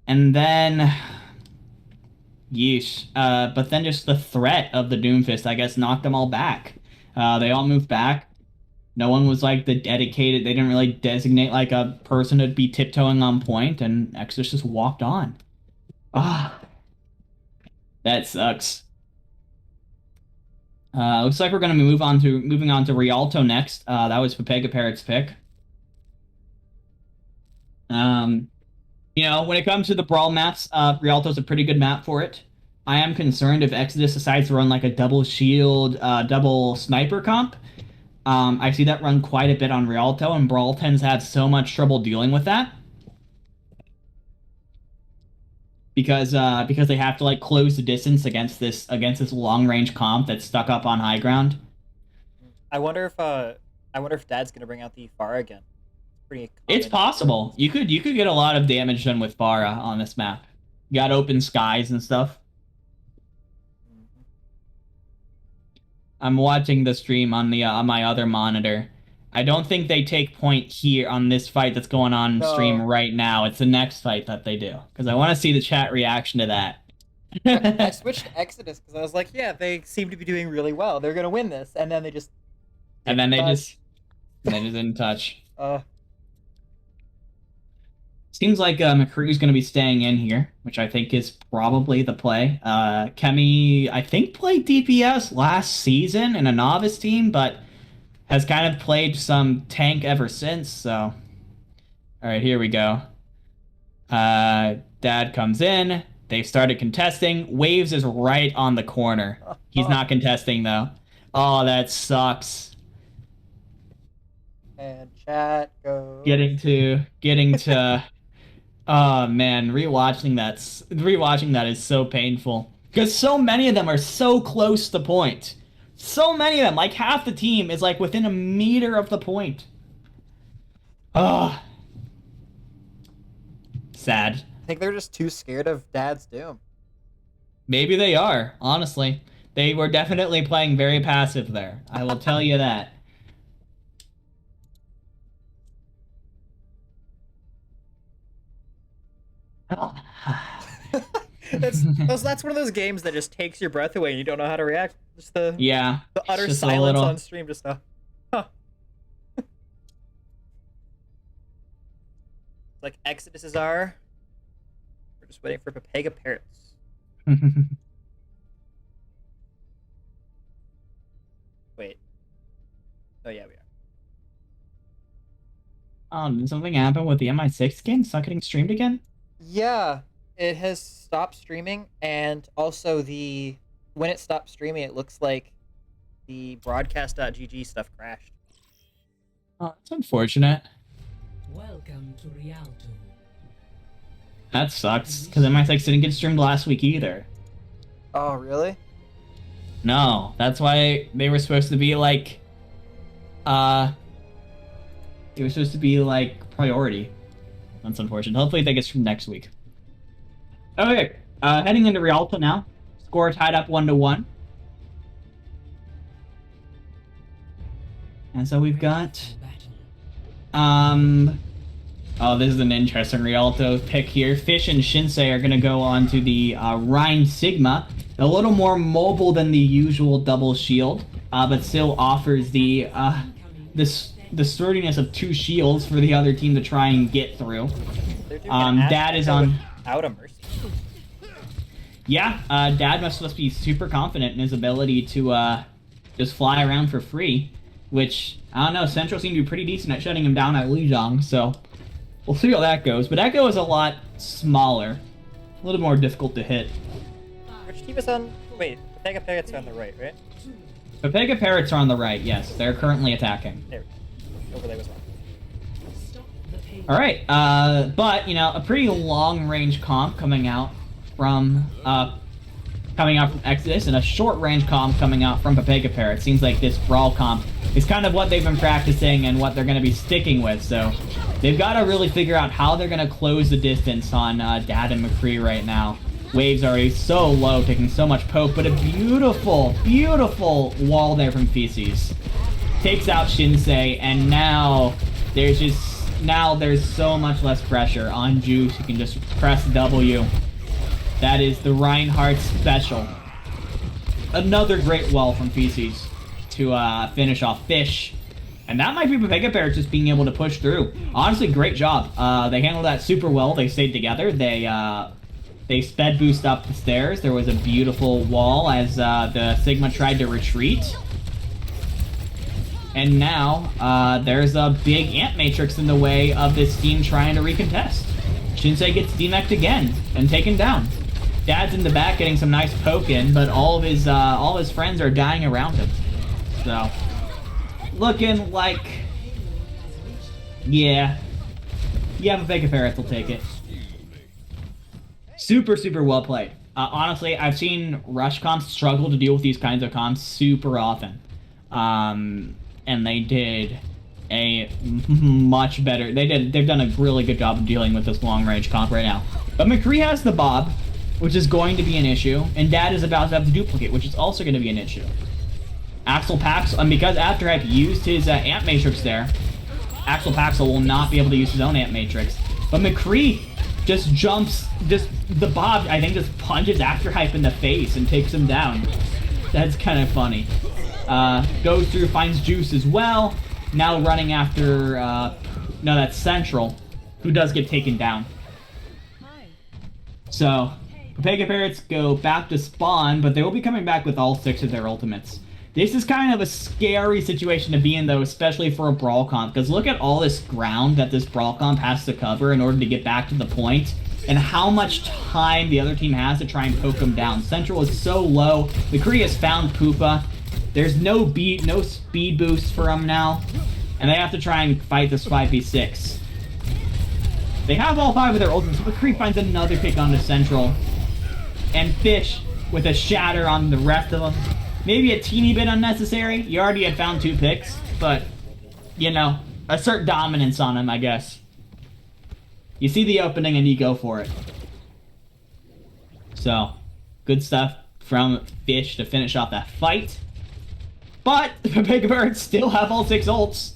And then... Yeesh. But then just the threat of the Doomfist, I guess, knocked them all back. They all moved back. No one was like the dedicated. They didn't really designate like a person to be tiptoeing on point, and Exodus just walked on. Ah, that sucks. Looks like we're gonna moving on to Rialto next. That was Pepega Parrot's pick. Um, when it comes to the brawl maps, Rialto's a pretty good map for it. I am concerned if Exodus decides to run like a double shield, double sniper comp. I see that run quite a bit on Rialto, and Brawl tends to have so much trouble dealing with that. Because they have to like close the distance against this long range comp that's stuck up on high ground. I wonder if Dad's gonna bring out the Pharah again. It's possible. You could get a lot of damage done with Pharah on this map. You got open skies and stuff. I'm watching the stream on the on my other monitor. I don't think they take point here on this fight that's going on stream right now. It's the next fight that they do, because I want to see the chat reaction to that. I switched to Exodus because I was like, yeah, they seem to be doing really well. They're gonna win this, and then they just didn't touch. Seems like McCree's going to be staying in here, which I think is probably the play. Kemi, I think, played DPS last season in a novice team, but has kind of played some tank ever since, so... All right, here we go. Dad comes in. They've started contesting. Waves is right on the corner. He's not contesting, though. Oh, that sucks. And chat goes... Getting to... Oh man, rewatching that is so painful. Because so many of them are so close to point. So many of them, like half the team is like within a meter of the point. Ugh. Sad. I think they're just too scared of Dad's doom. Maybe they are, honestly. They were definitely playing very passive there. I will tell you that. That's one of those games that just takes your breath away and you don't know how to react. Just the utter silence on stream, just like Exodus is our. We're just waiting for Pepega Parrots. Wait. Oh yeah, we are. Oh, did something happen with the MI6 game? It's not getting streamed again? Yeah, it has stopped streaming, and also when it stopped streaming, it looks like the broadcast.gg stuff crashed. Oh, that's unfortunate. Welcome to Rialto. That sucks, because MI6 didn't get streamed last week either. Oh, really? No, that's why they were supposed to be like, it was supposed to be like priority. That's unfortunate. Hopefully they get streamed next week. Okay, heading into Rialto now. Score tied up 1-1. And so we've got, oh, this is an interesting Rialto pick here. Fish and Shinsei are going to go on to the Rhine Sigma. A little more mobile than the usual double shield, but still offers the sturdiness of 2 shields for the other team to try and get through. Dad is on... Out of mercy. Yeah, Dad must be super confident in his ability to just fly around for free, which, I don't know, Central seemed to be pretty decent at shutting him down at Lijiang, so we'll see how that goes. But Echo is a lot smaller, a little more difficult to hit. Which team is on... Wait, Pepega Parrots are on the right, right? Pepega Parrots are on the right, yes. They're currently attacking. There. Overlay was wrong. Alright, but, a pretty long-range comp coming out from Exodus, and a short-range comp coming out from Pepega Parrot. Seems like this Brawl comp is kind of what they've been practicing and what they're going to be sticking with, so they've got to really figure out how they're going to close the distance on Dad and McCree right now. Waves are so low, taking so much poke, but a beautiful, beautiful wall there from Feces. Takes out Shinsei, and now there's so much less pressure on Juice. You can just press W. That is the Reinhardt special. Another great wall from Feces to finish off Fish. And that might be Pepega Parrots just being able to push through. Honestly, great job. They handled that super well. They stayed together. They sped boost up the stairs. There was a beautiful wall as the Sigma tried to retreat. And now, there's a big Ant Matrix in the way of this team trying to recontest. Shinsei gets demeched again and taken down. Dad's in the back getting some nice poke in, but all of his friends are dying around him. So, looking like, yeah, Pepega Parrots will take it. Super, super well played. Honestly, I've seen rush comps struggle to deal with these kinds of comps super often. And they did a much better, they've done a really good job of dealing with this long range comp right now. But McCree has the Bob, which is going to be an issue, and Dad is about to have the duplicate, which is also going to be an issue. Axel Pax, because Afterhype used his Ant Matrix there, Axel Paxel will not be able to use his own Ant Matrix. But McCree just jumps, the Bob, I think, just punches Afterhype in the face and takes him down. That's kind of funny. Goes through, finds Juice as well. Now running after, no, that's Central, who does get taken down. So, Pepega Parrots go back to spawn, but they will be coming back with all 6 of their ultimates. This is kind of a scary situation to be in, though, especially for a Brawl comp, because look at all this ground that this Brawl comp has to cover in order to get back to the point, and how much time the other team has to try and poke them down. Central is so low. McCree has found Poopa. There's no speed boost for them now, and they have to try and fight this 5v6. They have all 5 of their ultimates, but McCree finds another pick onto Central, and Fish with a shatter on the rest of them. Maybe a teeny bit unnecessary. You already had found 2 picks, but, you know, assert dominance on him, I guess. You see the opening and you go for it. So, good stuff from Fish to finish off that fight. But Pepega Parrots still have all 6 ults.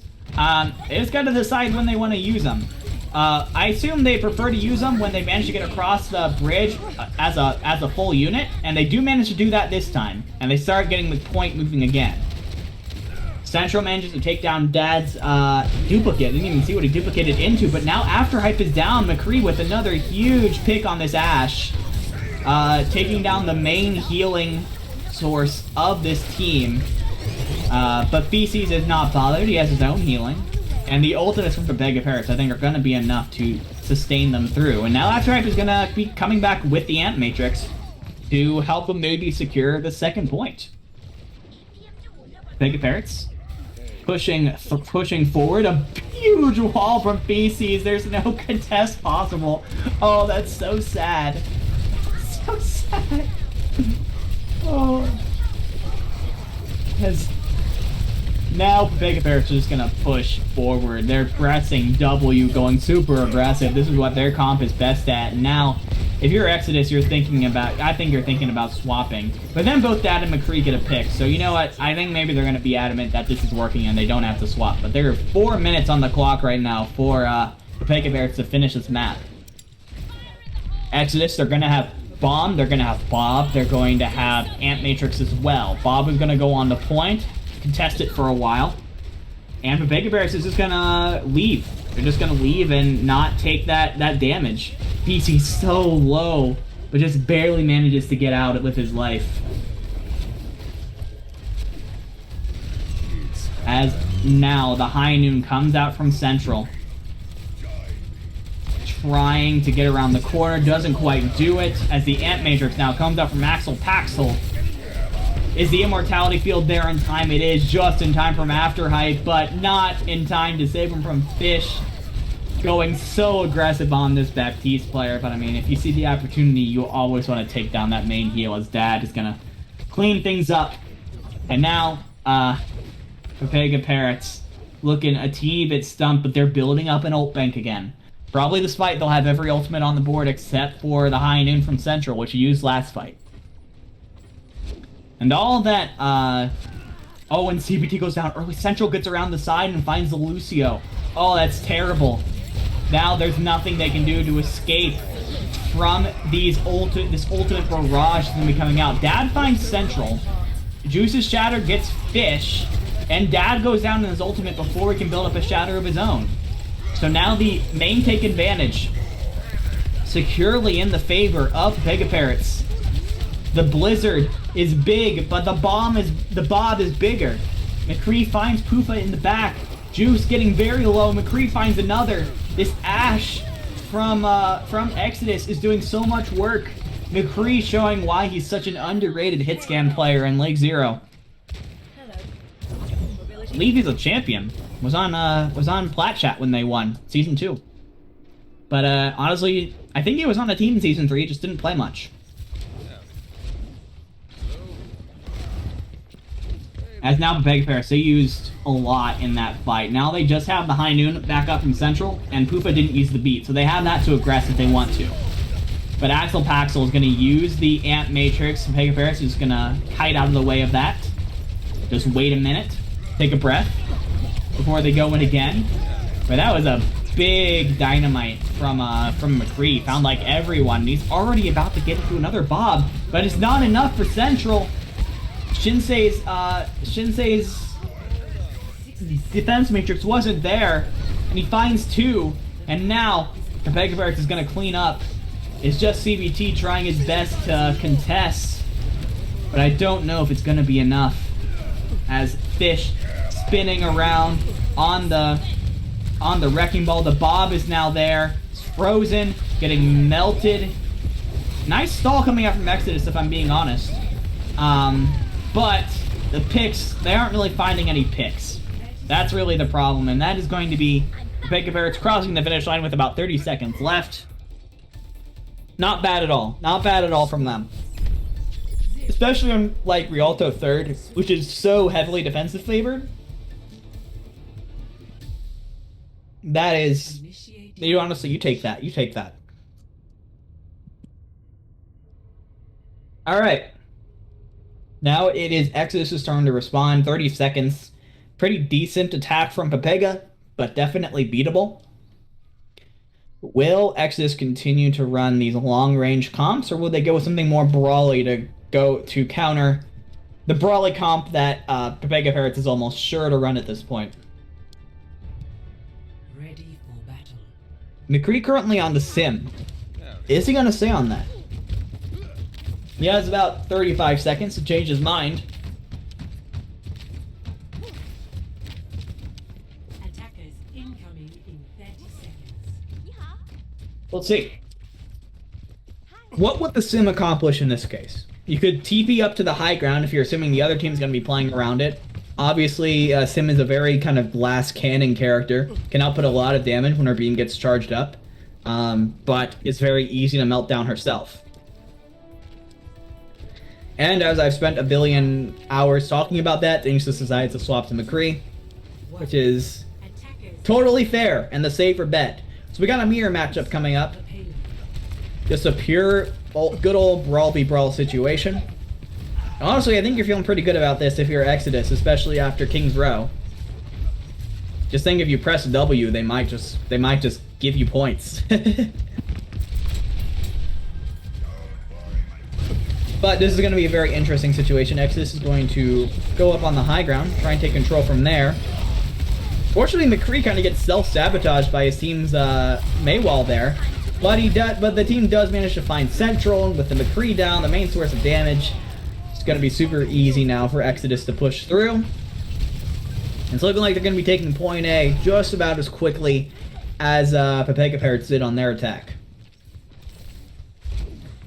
They just got to decide when they want to use them. I assume they prefer to use them when they manage to get across the bridge as a full unit, and they do manage to do that this time, and they start getting the point moving again. Central manages to take down Dad's duplicate. Didn't even see what he duplicated into, but now Afterhype is down. McCree with another huge pick on this Ashe, taking down the main healing source of this team. But Feces is not bothered. He has his own healing. And the ultimates from Pepega Parrots, I think, are going to be enough to sustain them through. And now Afterhype is going to be coming back with the Ant Matrix to help them maybe secure the 2nd point. Pepega Parrots pushing forward. A huge wall from Feces. There's no contest possible. Oh, that's so sad. So sad. Oh. Now Pepega Parrots are just gonna push forward. They're pressing W, going super aggressive. This is what their comp is best at. Now, if you're Exodus, I think you're thinking about swapping. But then both Dad and McCree get a pick. So you know what? I think maybe they're gonna be adamant that this is working and they don't have to swap. But there are 4 minutes on the clock right now for Pepega Parrots to finish this map. Exodus, they're gonna have Bomb, they're gonna have Bob, they're going to have Ant Matrix as well. Bob is gonna go on the point, contest it for a while, and Pepega Parrots is just gonna leave. They're just gonna leave and not take that damage. BC's so low, but just barely manages to get out with his life. As now the High Noon comes out from Central, trying to get around the corner, doesn't quite do it, as the Ant Matrix now comes out from Axel Paxel. Is the Immortality Field there in time? It is just in time from Afterhype, but not in time to save him from Fish. Going so aggressive on this Baptiste player, but I mean, if you see the opportunity, you always want to take down that main heal, as Dad is going to clean things up. And now, Pepega Parrots looking a teeny bit stumped, but they're building up an ult bank again. Probably this fight, they'll have every ultimate on the board except for the High Noon from Central, which you used last fight. And all that, oh, and CBT goes down early. Central gets around the side and finds the Lucio. Oh, that's terrible. Now there's nothing they can do to escape from this ultimate barrage that's going to be coming out. Dad finds Central. Juice's Shatter gets Fish. And Dad goes down in his ultimate before he can build up a Shatter of his own. So now the main take advantage securely in the favor of Pepega Parrots. The Blizzard is big, but the Bob is bigger. McCree finds Poofa in the back. Juice getting very low. McCree finds another. This Ash from Exodus is doing so much work. McCree showing why he's such an underrated hit scan player in League 0. I believe he's a champion. Was on Plat Chat when they won Season 2. But honestly, I think he was on the team in Season 3, just didn't play much. As now Pepega Parrots, they used a lot in that fight. Now they just have the High Noon back up from Central, and Poofa didn't use the beat, so they have that to aggress if they want to. But Axel Paxel is going to use the Ant Matrix. Pepega Parrots is going to kite out of the way of that. Just wait a minute, take a breath, before they go in again. But that was a big dynamite from McCree. Found like everyone. He's already about to get into another Bob, but it's not enough for Central. Shinsei's defense matrix wasn't there, and he finds 2, and now Pepega Parrots is going to clean up. It's just CBT trying his best to contest, but I don't know if it's going to be enough. As Fish spinning around on the wrecking ball, the Bob is now there. It's frozen, getting melted. Nice stall coming out from Exodus, if I'm being honest. But the picks, they aren't really finding any picks. That's really the problem, and that is going to be Pepega Parrots crossing the finish line with about 30 seconds left. Not bad at all. Not bad at all from them. Especially on, like, Rialto 3rd, which is so heavily defensive favored. That is... honestly, you take that. You take that. Alright. Now it is Exodus' turn to respond. 30 seconds. Pretty decent attack from Pepega, but definitely beatable. Will Exodus continue to run these long-range comps, or will they go with something more brawly to go to counter the brawly comp that Pepega Parrots is almost sure to run at this point? Ready for battle. McCree currently on the sim. Is he going to stay on that? He has about 35 seconds to change his mind. Attackers incoming in 30 seconds. Let's see. What would the sim accomplish in this case? You could TP up to the high ground if you're assuming the other team's going to be playing around it. Obviously, Sim is a very kind of glass cannon character. Can output a lot of damage when her beam gets charged up. But it's very easy to melt down herself. And as I've spent a billion hours talking about that, Things decides to swap to McCree, which is totally fair and the safer bet. So we got a mirror matchup coming up. Just a pure, good old brawl be brawl situation. Honestly, I think you're feeling pretty good about this if you're Exodus, especially after King's Row. Just think if you press W, they might just give you points. But this is going to be a very interesting situation. Exodus is going to go up on the high ground, try and take control from there. Fortunately, McCree kind of gets self-sabotaged by his team's Maywall there. But the team does manage to find Central with the McCree down, the main source of damage. It's going to be super easy now for Exodus to push through. It's looking like they're going to be taking point A just about as quickly as Pepega Parrots did on their attack.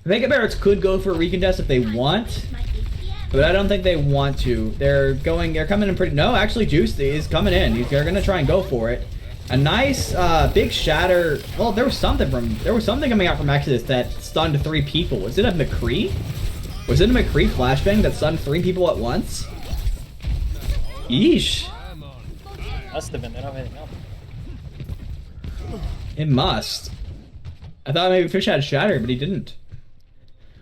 Pepega Parrots could go for a recontest if they want, but I don't think they want to. They're coming in pretty... No, actually, Juice is coming in. They're going to try and go for it. A nice, big shatter... Well, there was something coming out from Exodus that stunned 3 people. Was it a McCree? Was it a McCree flashbang that stunned 3 people at once? Yeesh. Must have been. They don't have anything else. It must. I thought maybe Fish had shatter, but he didn't.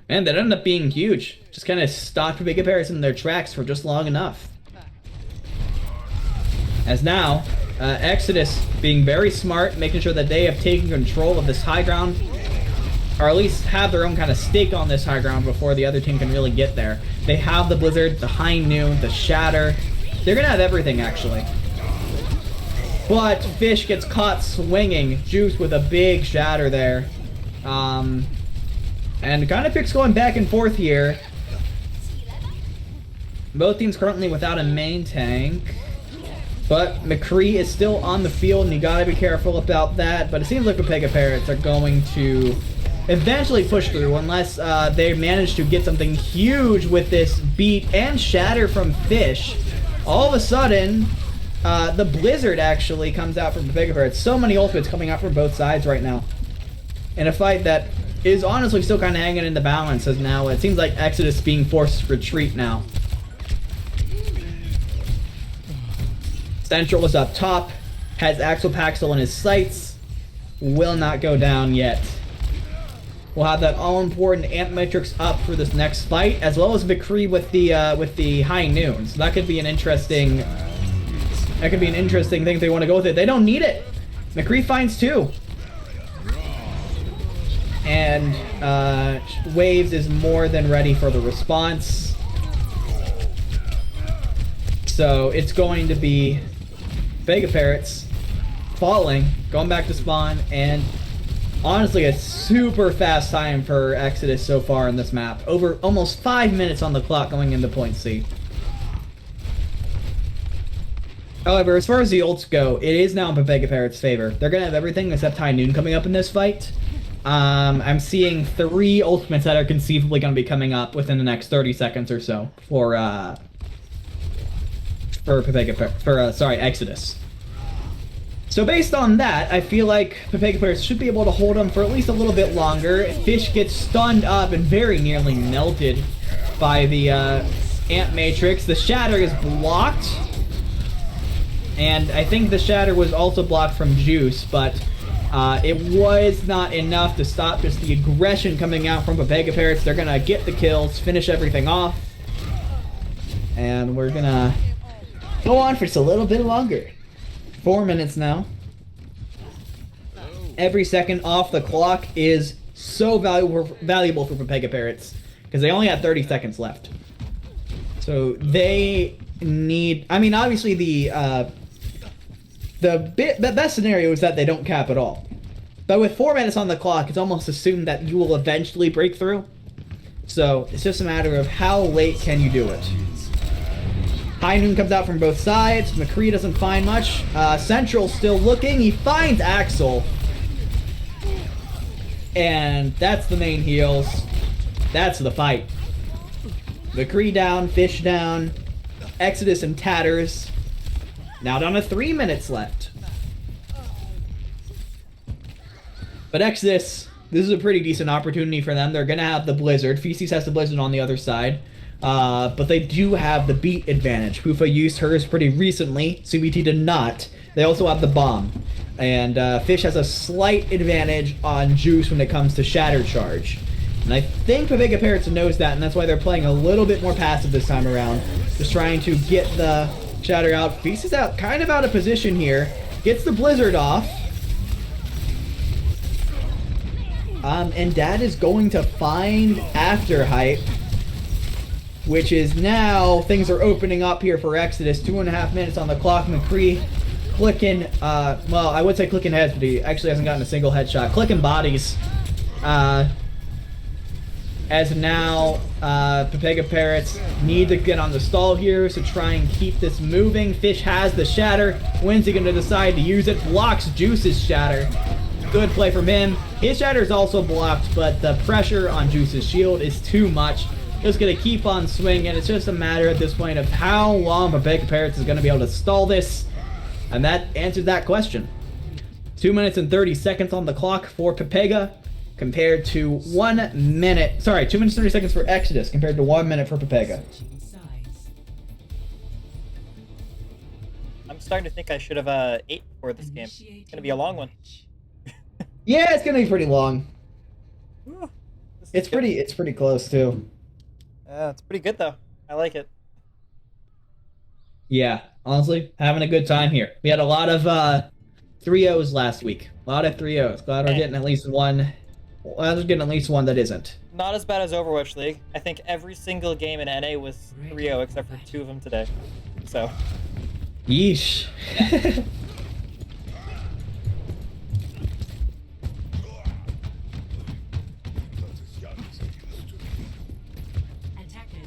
Man, that ended up being huge. Just kind of stopped Pepega Parrots in their tracks for just long enough. As now, Exodus being very smart, making sure that they have taken control of this high ground. or at least have their own kind of stake on this high ground before the other team can really get there. They have the Blizzard, the High Noon, the Shatter. They're gonna have everything, actually. But Fish gets caught swinging. Juice with a big Shatter there. And kind of picks going back and forth here. Both teams currently without a main tank. But McCree is still on the field, and you gotta be careful about that. But it seems like Pepega Parrots are going to eventually push through, unless they manage to get something huge with this beat and Shatter from Fish. All of a sudden, the Blizzard actually comes out from Pepega Parrots. So many ultimates coming out from both sides right now. In a fight that is honestly still kind of hanging in the balance, as now it seems like Exodus being forced to retreat now. Central is up top, has Axel Paxel in his sights, will not go down yet. We'll have that all-important Ant Matrix up for this next fight, as well as McCree with the High Noon. So that could be an interesting thing if they want to go with it. They don't need it. McCree finds 2. And Waves is more than ready for the response. So it's going to be Pepega Parrots falling, going back to spawn, and honestly a super fast time for Exodus so far in this map. Over almost 5 minutes on the clock going into point C. However, as far as the ults go, it is now in Pepega Parrots' favor. They're going to have everything except High Noon coming up in this fight. I'm seeing 3 ultimates that are conceivably going to be coming up within the next 30 seconds or so for Exodus. So based on that, I feel like Pepega Parrots should be able to hold them for at least a little bit longer. Fish gets stunned up and very nearly melted by the Ant Matrix. The Shatter is blocked. And I think the Shatter was also blocked from Juice, but it was not enough to stop just the aggression coming out from Pepega Parrots. They're gonna get the kills, finish everything off. And we're gonna go on for just a little bit longer. 4 minutes now. Every second off the clock is so valuable for Pepega Parrots, because they only had 30 seconds left. So they need... I mean, obviously the best scenario is that they don't cap at all. But with 4 minutes on the clock, it's almost assumed that you will eventually break through. So it's just a matter of how late can you do it. High Noon comes out from both sides. McCree doesn't find much. Central still looking. He finds Axel. And that's the main heals. That's the fight. McCree down, Fish down. Exodus in tatters. Now down to 3 minutes left. But Exodus, this is a pretty decent opportunity for them. They're going to have the Blizzard. Feces has the Blizzard on the other side. But they do have the beat advantage. Pufa used hers pretty recently. CBT did not. They also have the bomb. And Fish has a slight advantage on Juice when it comes to Shatter Charge. And I think Pepega Parrots knows that, and that's why they're playing a little bit more passive this time around. Just trying to get the Shatter out. Feast is out, kind of out of position here. Gets the Blizzard off. And Dad is going to find After Hype, which is now, things are opening up here for Exodus. 2.5 minutes on the clock. McCree clicking, well, I would say clicking heads, but he actually hasn't gotten a single headshot. Clicking bodies. As now, Pepega Parrots need to get on the stall here, so try and keep this moving. Fish has the Shatter. When's he going to decide to use it? Blocks Juice's Shatter. Good play from him. His Shatter is also blocked, but the pressure on Juice's shield is too much. Just going to keep on swinging. It's just a matter at this point of how long Pepega Parrots is going to be able to stall this. And that answered that question. 2 minutes and 30 seconds on the clock for Pepega, compared to 1 minute. Sorry, 2 minutes and 30 seconds for Exodus, compared to 1 minute for Pepega. I'm starting to think I should have ate before this game. It's going to be a long one. Yeah, it's going to be pretty long. Ooh, It's pretty close, too. It's pretty good, though. I like it. Yeah, honestly, having a good time here. We had a lot of 3-0s last week. A lot of 3-0s. Glad we're getting at least one Well, there's getting at least one that isn't. Not as bad as Overwatch League. I think every single game in NA was 3-0 except for 2 of them today. So, Yeesh. Attackers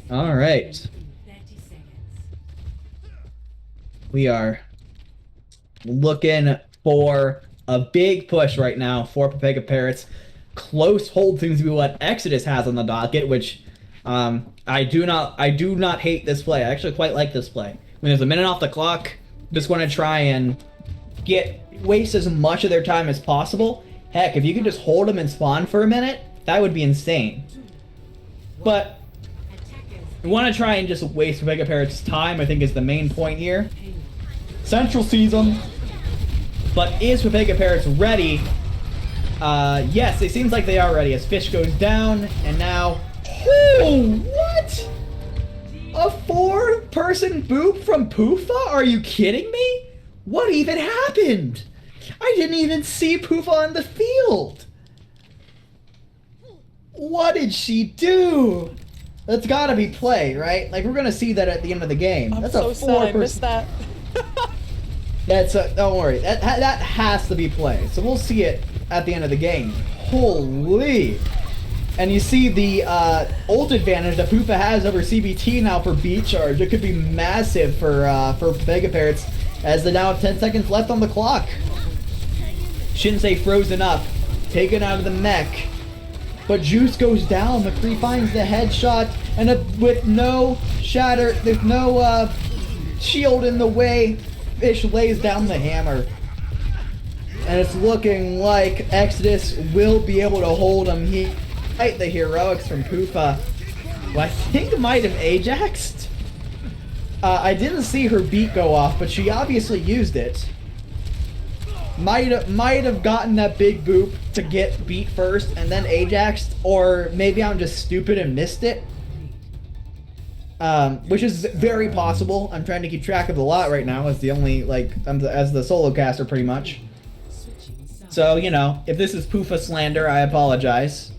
All right. in 30 seconds. We are looking for a big push right now for Pepega Parrots. Close hold seems to be what Exodus has on the docket, which I do not hate this play. I actually quite like this play. When there's a minute off the clock, just want to try and waste as much of their time as possible. Heck, if you could just hold them and spawn for a minute, that would be insane. But Attackers we want to try and just waste Pepega Parrots' time, I think is the main point here. payload. Central sees them, but is Pepega Parrots ready? Yes, it seems like they are ready as Fish goes down, and now... Oh, what? A 4-person boop from Poofa? Are you kidding me? What even happened? I didn't even see Poofa on the field. What did she do? That's gotta be play, right? Like, we're gonna see that at the end of the game. I'm That's so a sad I 4-person... missed that. Don't worry. That has to be play. So we'll see it at the end of the game. Holy! And you see the ult advantage that Poofa has over CBT now for beat charge. It could be massive for Pepega Parrots as they now have 10 seconds left on the clock. Shinsei frozen up, taken out of the mech. But Juice goes down. McCree finds the headshot, and with no shatter, there's no shield in the way. Fish lays down the hammer. And it's looking like Exodus will be able to hold him. He fight the heroics from Poofa, who I think might have Ajaxed. I didn't see her beat go off, but she obviously used it. Might have gotten that big boop to get beat first and then Ajaxed, or maybe I'm just stupid and missed it. Which is very possible. I'm trying to keep track of the lot right now as the only, like, as the solo caster pretty much. Switching sides. So, you know, if this is Poofa slander, I apologize.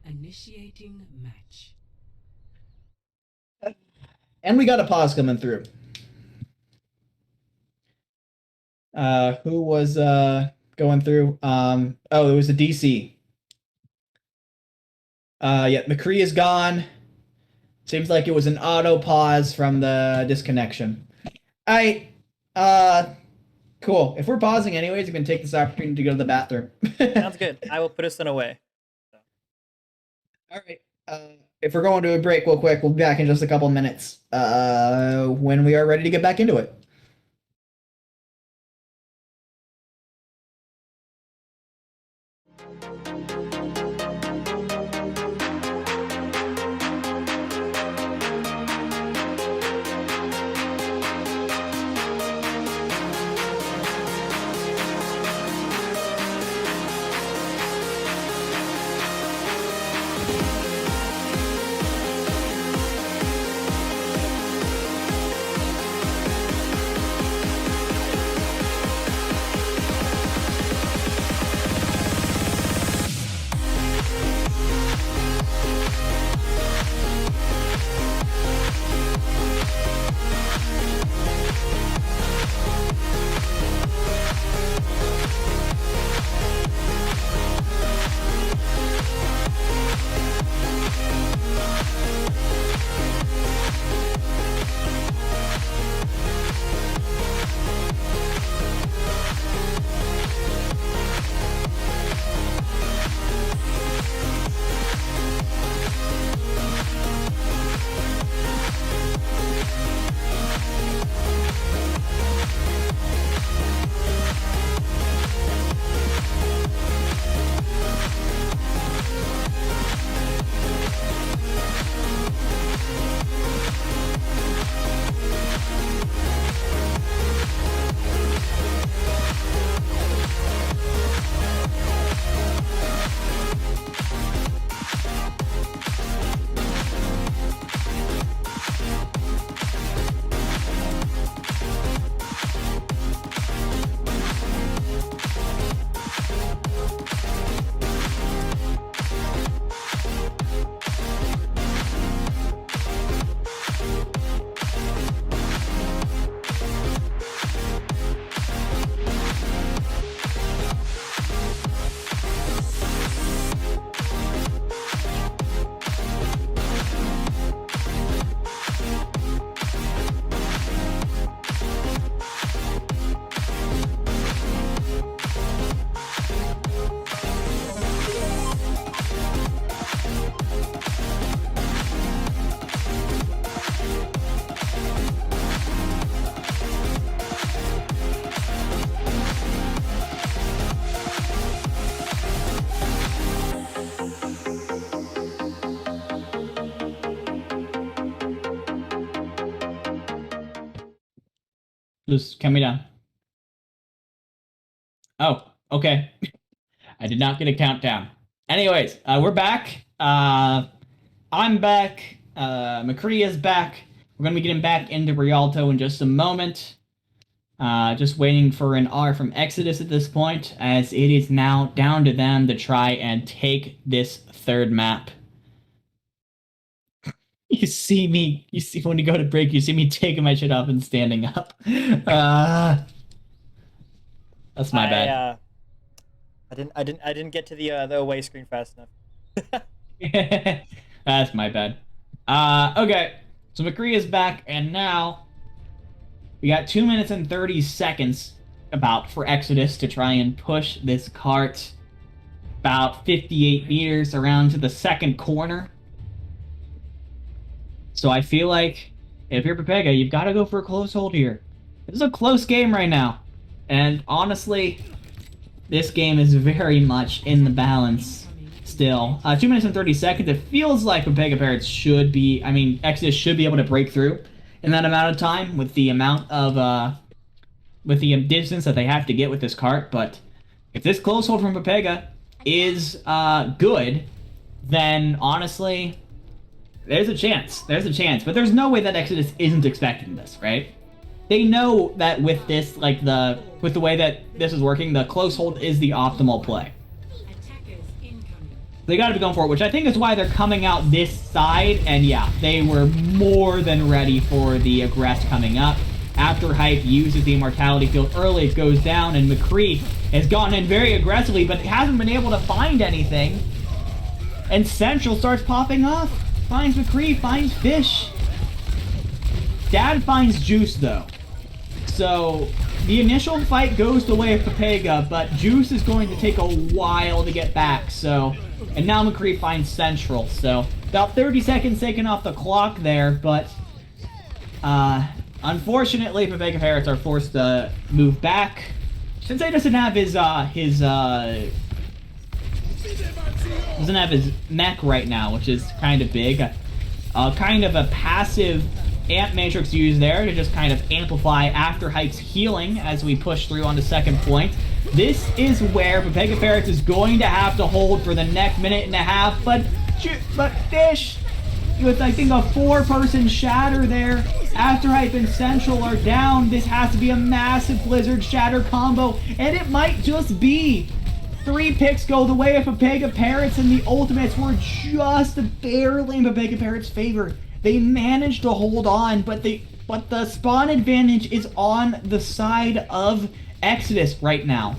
Initiating match. And we got a pause coming through. Who was going through? Oh, it was a DC. Yeah, McCree is gone. Seems like it was an auto pause from the disconnection. Alright. Cool. If we're pausing anyways, we can take this opportunity to go to the bathroom. Sounds good. I will put us in away. Alright. If we're going to a break real quick, we'll be back in just a couple minutes. When we are ready to get back into it. Just count me down. Oh, okay. I did not get a countdown. Anyways, we're back. I'm back. McCree is back. We're gonna be getting back into Rialto in just a moment. Just waiting for an R from Exodus at this point, as it is now down to them to try and take this third map. You see when you go to break, you see me taking my shit off and standing up. That's my bad. I didn't get to the away screen fast enough. That's my bad. Okay. So McCree is back, and now we got 2 minutes and 30 seconds about for Exodus to try and push this cart about 58 meters around to the second corner. So I feel like if you're Pepega, you've got to go for a close hold here. This is a close game right now. And honestly, this game is very much in the balance still. 2 minutes and 30 seconds. It feels like Pepega Parrots should be, Exodus should be able to break through in that amount of time with the amount of, with the distance that they have to get with this cart. But if this close hold from Pepega is good, then honestly, there's a chance. There's a chance. But there's no way that Exodus isn't expecting this, right? They know that with this, with the way that this is working, the close hold is the optimal play. Attackers incoming. They gotta be going for it, which I think is why they're coming out this side, and yeah, they were more than ready for the aggress coming up. After Hype uses the Immortality Field early, it goes down, and McCree has gone in very aggressively, but hasn't been able to find anything. And Central starts popping off. Finds McCree, finds Fish. Dad finds Juice, though. So, the initial fight goes the way of Pepega, but Juice is going to take a while to get back, so... And now McCree finds Central, so... About 30 seconds taken off the clock there, but... Unfortunately, Pepega Parrots are forced to move back. Since he doesn't have his mech right now, which is kind of big. Kind of a passive amp matrix used there to just kind of amplify after Hype's healing as we push through on the second point. This is where Pepega Parrots is going to have to hold for the next minute and a half, but Fish, with I think a 4-person shatter there, after Hype and Central are down, this has to be a massive Blizzard shatter combo, and it might just be 3 picks go the way of Pepega Parrots, and the ultimates were just barely in Pepega Parrots' favor. They managed to hold on, but the spawn advantage is on the side of Exodus right now.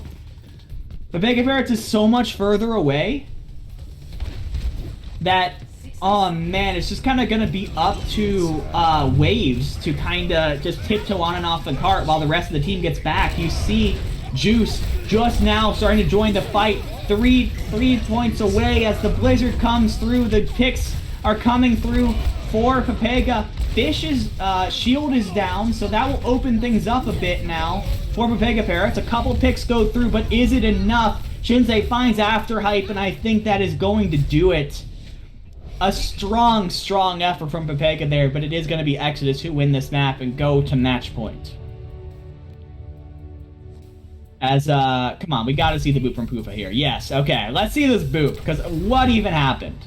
Pepega Parrots is so much further away that, oh man, it's just kind of gonna be up to Waves to kind of just tiptoe on and off the cart while the rest of the team gets back. You see Juice just now starting to join the fight, three points away as the Blizzard comes through. The picks are coming through for Pepega. Fish's shield is down, so that will open things up a bit now for Pepega Parrots. A couple picks go through, but is it enough? Shinsei finds after Hype, and I think that is going to do it. A strong effort from Pepega there, but it is going to be Exodus who win this map and go to match point. As, come on, we gotta see the boop from Poofa here. Yes, okay, let's see this boop, because what even happened?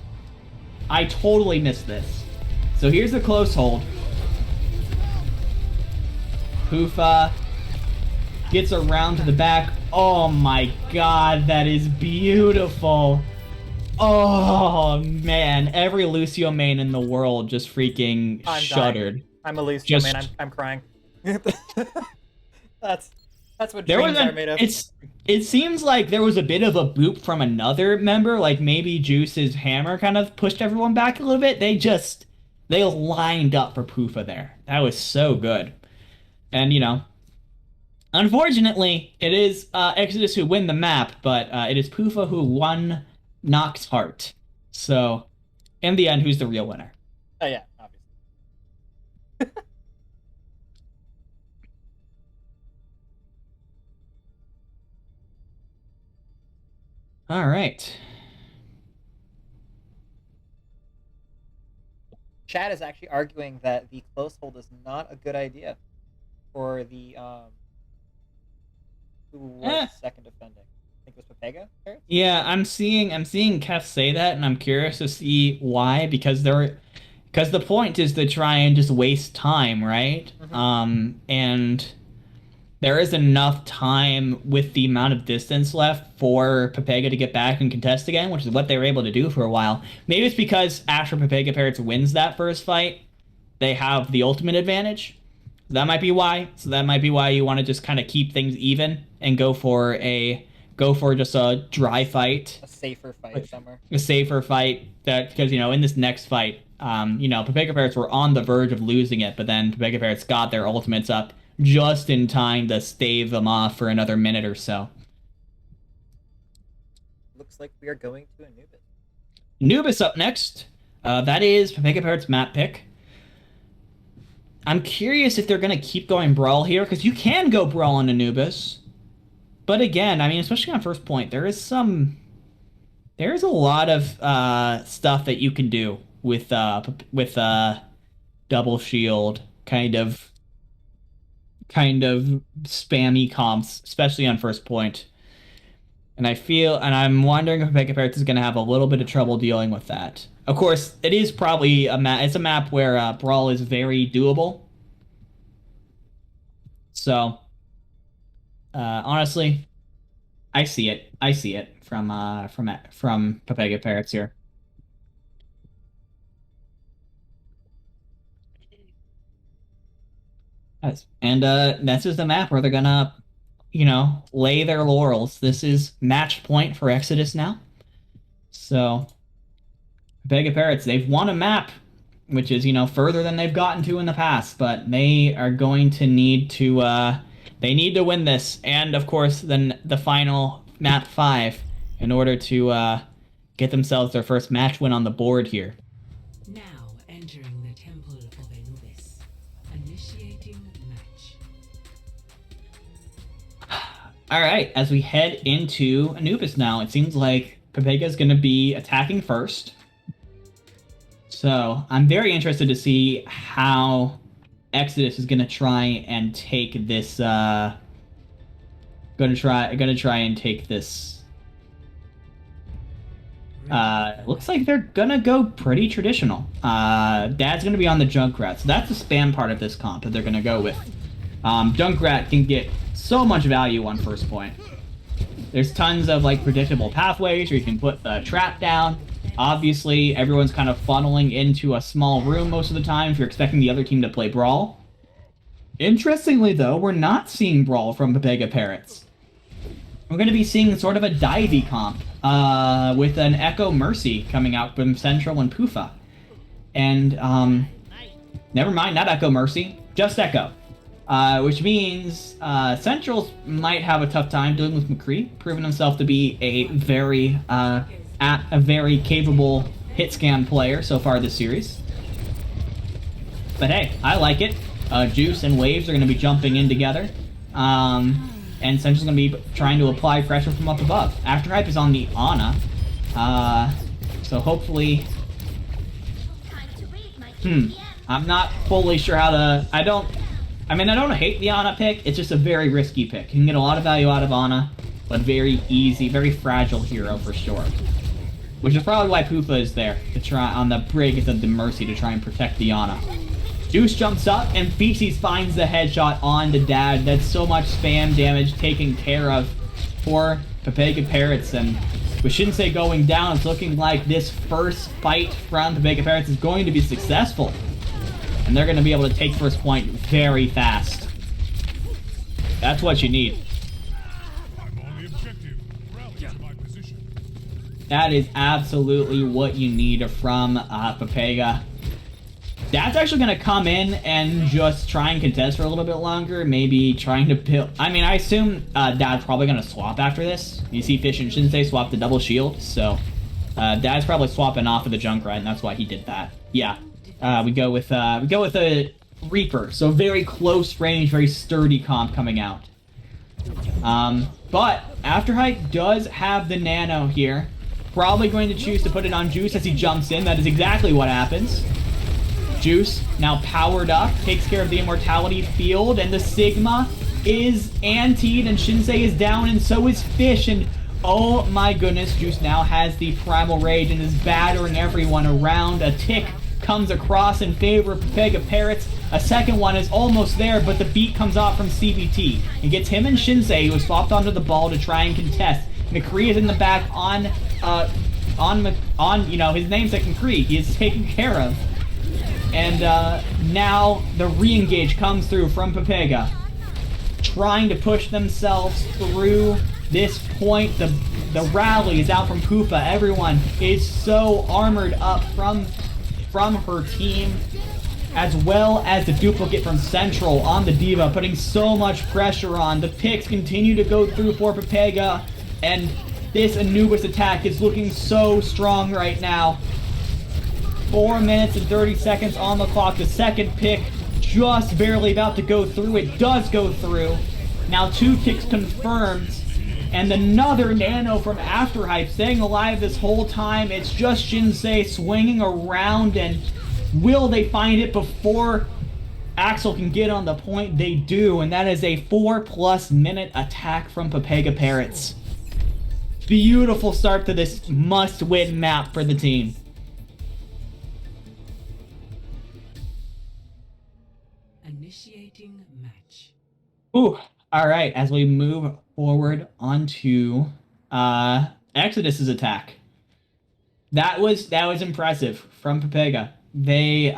I totally missed this. So here's the close hold. Poofa gets around to the back. Oh my god, that is beautiful. Oh man, every Lucio main in the world just freaking shuddered. I'm a Lucio main, I'm crying. That's what dreams are made of. It seems like there was a bit of a boop from another member, like maybe Juice's hammer kind of pushed everyone back a little bit. They lined up for Poofa there. That was so good. And, you know, unfortunately, it is Exodus who win the map, but it is Poofa who won Nox's heart. So, in the end, who's the real winner? Oh, yeah, obviously. All right. Chad is actually arguing that the close hold is not a good idea for the who was second defending? I think it was Pepega. Parrots? Yeah, I'm seeing Kef say that, and I'm curious to see why, because the point is to try and just waste time, right? And there is enough time with the amount of distance left for Pepega to get back and contest again, which is what they were able to do for a while. Maybe it's because after Pepega Parrots wins that first fight, they have the ultimate advantage. That might be why. So that might be why you want to just kind of keep things even and go for just a dry fight. A safer fight somewhere. A safer fight because in this next fight, Pepega Parrots were on the verge of losing it, but then Pepega Parrots got their ultimates up just in time to stave them off for another minute or so. Looks like we are going to Anubis. Anubis up next. That is Pepega Parrots' map pick. I'm curious if they're going to keep going Brawl here, because you can go Brawl on Anubis. But again, I mean, especially on first point, there is a lot of stuff that you can do with double shield kind of spammy comps, especially on first point. And I'm wondering if Pepega Parrots is going to have a little bit of trouble dealing with that. Of course, it is probably it's a map where Brawl is very doable. So, honestly, I see it. I see it from Pepega Parrots here. And this is the map where they're gonna, lay their laurels. This is match point for Exodus now. So, Pepega Parrots, they've won a map, which is, further than they've gotten to in the past, but they are going to need to, they need to win this, and of course, then the final map 5, in order to get themselves their first match win on the board here. Now entering the Temple of Anubis. Initiating match. Alright, as we head into Anubis now, it seems like Pepega is going to be attacking first. So, I'm very interested to see how Exodus is going to try and take this, looks like they're gonna go pretty traditional. Dad's gonna be on the Junkrat, so that's the spam part of this comp that they're gonna go with. Junkrat can get so much value on first point. There's tons of predictable pathways where you can put the trap down. Obviously, everyone's kind of funneling into a small room most of the time if you're expecting the other team to play Brawl. Interestingly, though, we're not seeing Brawl from Pepega Parrots. We're going to be seeing sort of a divey comp with an Echo Mercy coming out from Central and Pufa. And, never mind, not Echo Mercy, just Echo. Which means Central might have a tough time dealing with McCree, proving himself to be a very capable hit scan player so far this series. But hey, I like it. Juice and Waves are going to be jumping in together. And Central's going to be trying to apply pressure from up above. Afterhype is on the Ana. So hopefully... I'm not fully sure how to... I don't hate the Ana pick. It's just a very risky pick. You can get a lot of value out of Ana, but very easy, very fragile hero for sure. Which is probably why Pufa is there, to try on the Brig of the Mercy to try and protect the Ana. Juice jumps up, and Feces finds the headshot on the Dad. That's so much spam damage taken care of for Pepega Parrots, and with Shinsei going down, it's looking like this first fight from Pepega Parrots is going to be successful. And they're going to be able to take first point very fast. That's what you need. That is absolutely what you need from Pepega. Dad's actually going to come in and just try and contest for a little bit longer, maybe trying to build... I mean, I assume Dad's probably going to swap after this. You see Fish and Shinsei swap the double shield, so Dad's probably swapping off of the Junkrat, and that's why he did that. Yeah, we go with a Reaper, so very close range, very sturdy comp coming out. But Afterhype does have the Nano here. Probably going to choose to put it on Juice as he jumps in. That is exactly what happens. Juice, now powered up, takes care of the Immortality Field, and the Sigma is antied, and Shinsei is down, and so is Fish, and oh my goodness, Juice now has the Primal Rage and is battering everyone around. A tick comes across in favor of Pepega Parrots. A second one is almost there, but the beat comes off from CBT. It gets him and Shinsei, who has swapped onto the ball to try and contest. McCree is in the back on you know, his namesake McCree. He is taken care of. And now the re-engage comes through from Pepega, trying to push themselves through this point. The rally is out from Koopa. Everyone is so armored up from her team, as well as the duplicate from Central on the D.Va, putting so much pressure on. The picks continue to go through for Pepega, and this Anubis attack is looking so strong right now. 4 minutes and 30 seconds on the clock. The second pick just barely about to go through. It does go through. Now 2 kicks confirmed. And another nano from Afterhype staying alive this whole time. It's just Shinsei swinging around, and will they find it before Axel can get on the point? They do, and that is a 4+ minute attack from Pepega Parrots. Beautiful start to this must-win map for the team. Initiating match. Ooh, alright, as we move forward onto Exodus's attack. That was impressive from Pepega. They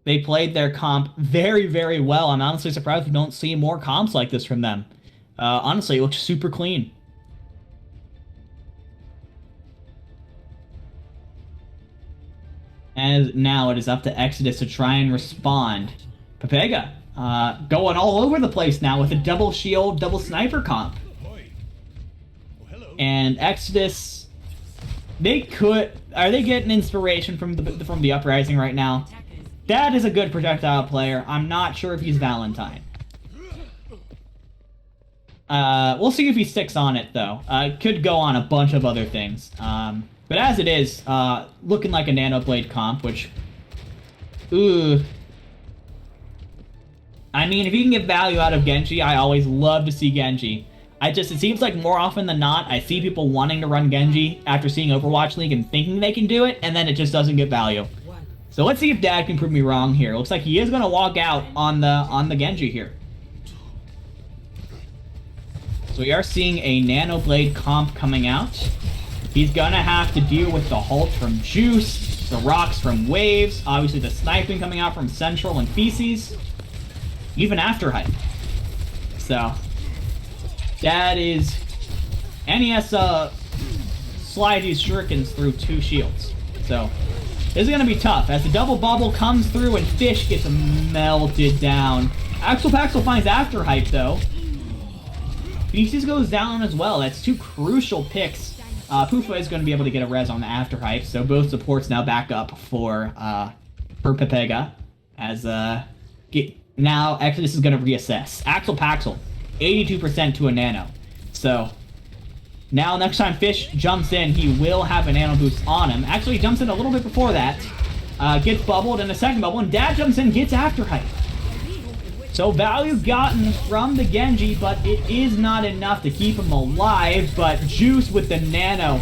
played their comp very, very well. I'm honestly surprised we don't see more comps like this from them. Honestly, it looks super clean. And now it is up to Exodus to try and respond. Pepega going all over the place now with a double shield, double sniper comp. And Exodus, are they getting inspiration from the Uprising right now? That is a good projectile player. I'm not sure if he's Valentine. We'll see if he sticks on it though. Could go on a bunch of other things. But as it is, looking like a Nanoblade comp, which, ooh. I mean, if you can get value out of Genji, I always love to see Genji. It seems like more often than not, I see people wanting to run Genji after seeing Overwatch League and thinking they can do it, and then it just doesn't get value. So let's see if Dad can prove me wrong here. Looks like he is going to walk out on the Genji here. So we are seeing a Nanoblade comp coming out. He's gonna have to deal with the Halt from Juice, the rocks from Waves, obviously the sniping coming out from Central and Feces, even Afterhype. So, that is... And he has to slide these shurikens through 2 shields. So, this is gonna be tough, as the double bubble comes through and Fish gets melted down. Axel Paxel finds Afterhype, though. Feces goes down as well. That's 2 crucial picks. Poofa is going to be able to get a res on the Afterhype, so both supports now back up for Pepega. As now Exodus is going to reassess. Axel Paxel, 82% to a nano. So now next time Fish jumps in, he will have a nano boost on him. Actually, he jumps in a little bit before that, gets bubbled in a second bubble, and Dad jumps in, gets Afterhype. So value gotten from the Genji, but it is not enough to keep him alive. But Juice with the nano,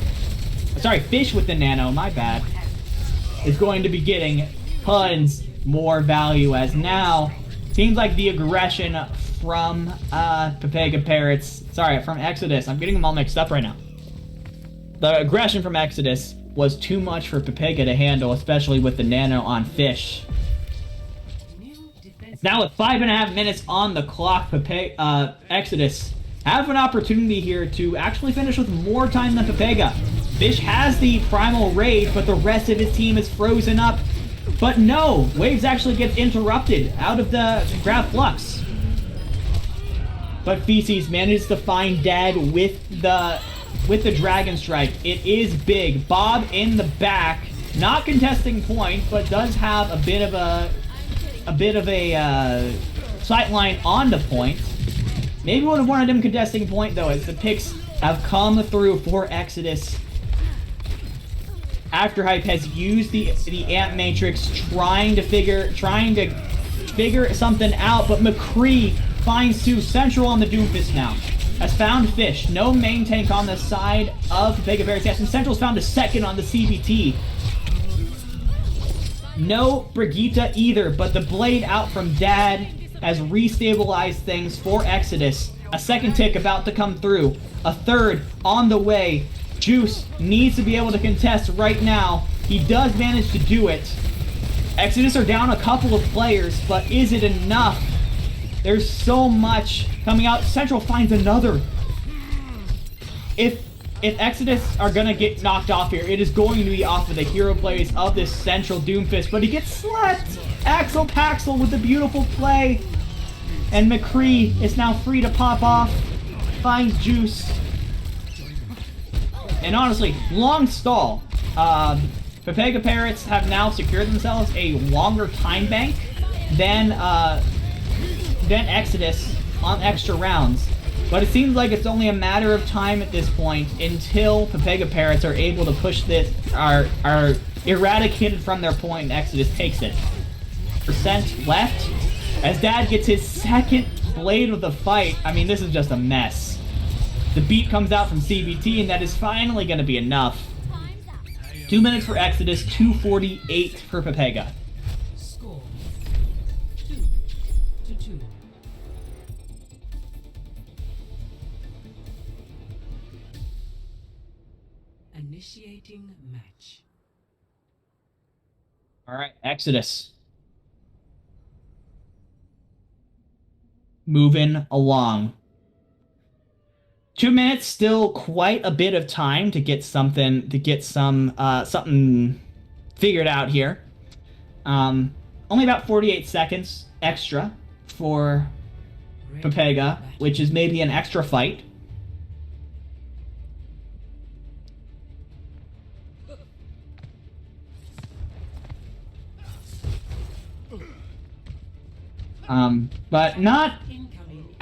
sorry, Fish with the nano, my bad, is going to be getting tons more value, as now seems like the aggression from Pepega Parrots, sorry, from Exodus, I'm getting them all mixed up right now. The aggression from Exodus was too much for Pepega to handle, especially with the nano on Fish. Now with 5.5 minutes on the clock, Exodus have an opportunity here to actually finish with more time than Pepega. Fish has the Primal Rage, but the rest of his team is frozen up. But no, Waves actually gets interrupted out of the Grab Flux. But Feces manages to find Dad with the Dragon Strike. It is big. Bob in the back, not contesting point, but does have a bit of a sightline on the point. Maybe would have wanted him contesting point though, as the picks have come through for Exodus. After Hype has used the Ant Matrix trying to figure something out, but McCree finds two. Central on the Doomfist now. Has found Fish. No main tank on the side of Pepega Parrots. Yes, and Central's found a second on the CBT. No Brigitte either, but the blade out from Dad has restabilized things for Exodus. A second tick about to come through. A third on the way. Juice needs to be able to contest right now. He does manage to do it. Exodus are down a couple of players, but is it enough? There's so much coming out. Central finds another. If Exodus are gonna get knocked off here, it is going to be off of the hero plays of this Central Doomfist, but he gets slept! Axel Paxel with the beautiful play. And McCree is now free to pop off. Finds Juice. And honestly, long stall. Pepega Parrots have now secured themselves a longer time bank than Exodus on extra rounds. But it seems like it's only a matter of time at this point until Pepega Parrots are able to push this, are eradicated from their point and Exodus takes it. Percent left. As Dad gets his second blade of the fight, I mean, this is just a mess. The beat comes out from CBT, and that is finally going to be enough. 2 minutes for Exodus, 2:48 for Pepega. Score 2-2. Initiating match. All right, Exodus. Moving along. 2 minutes, still quite a bit of time to get something figured out here. Only about 48 seconds extra for Pepega, which is maybe an extra fight. But not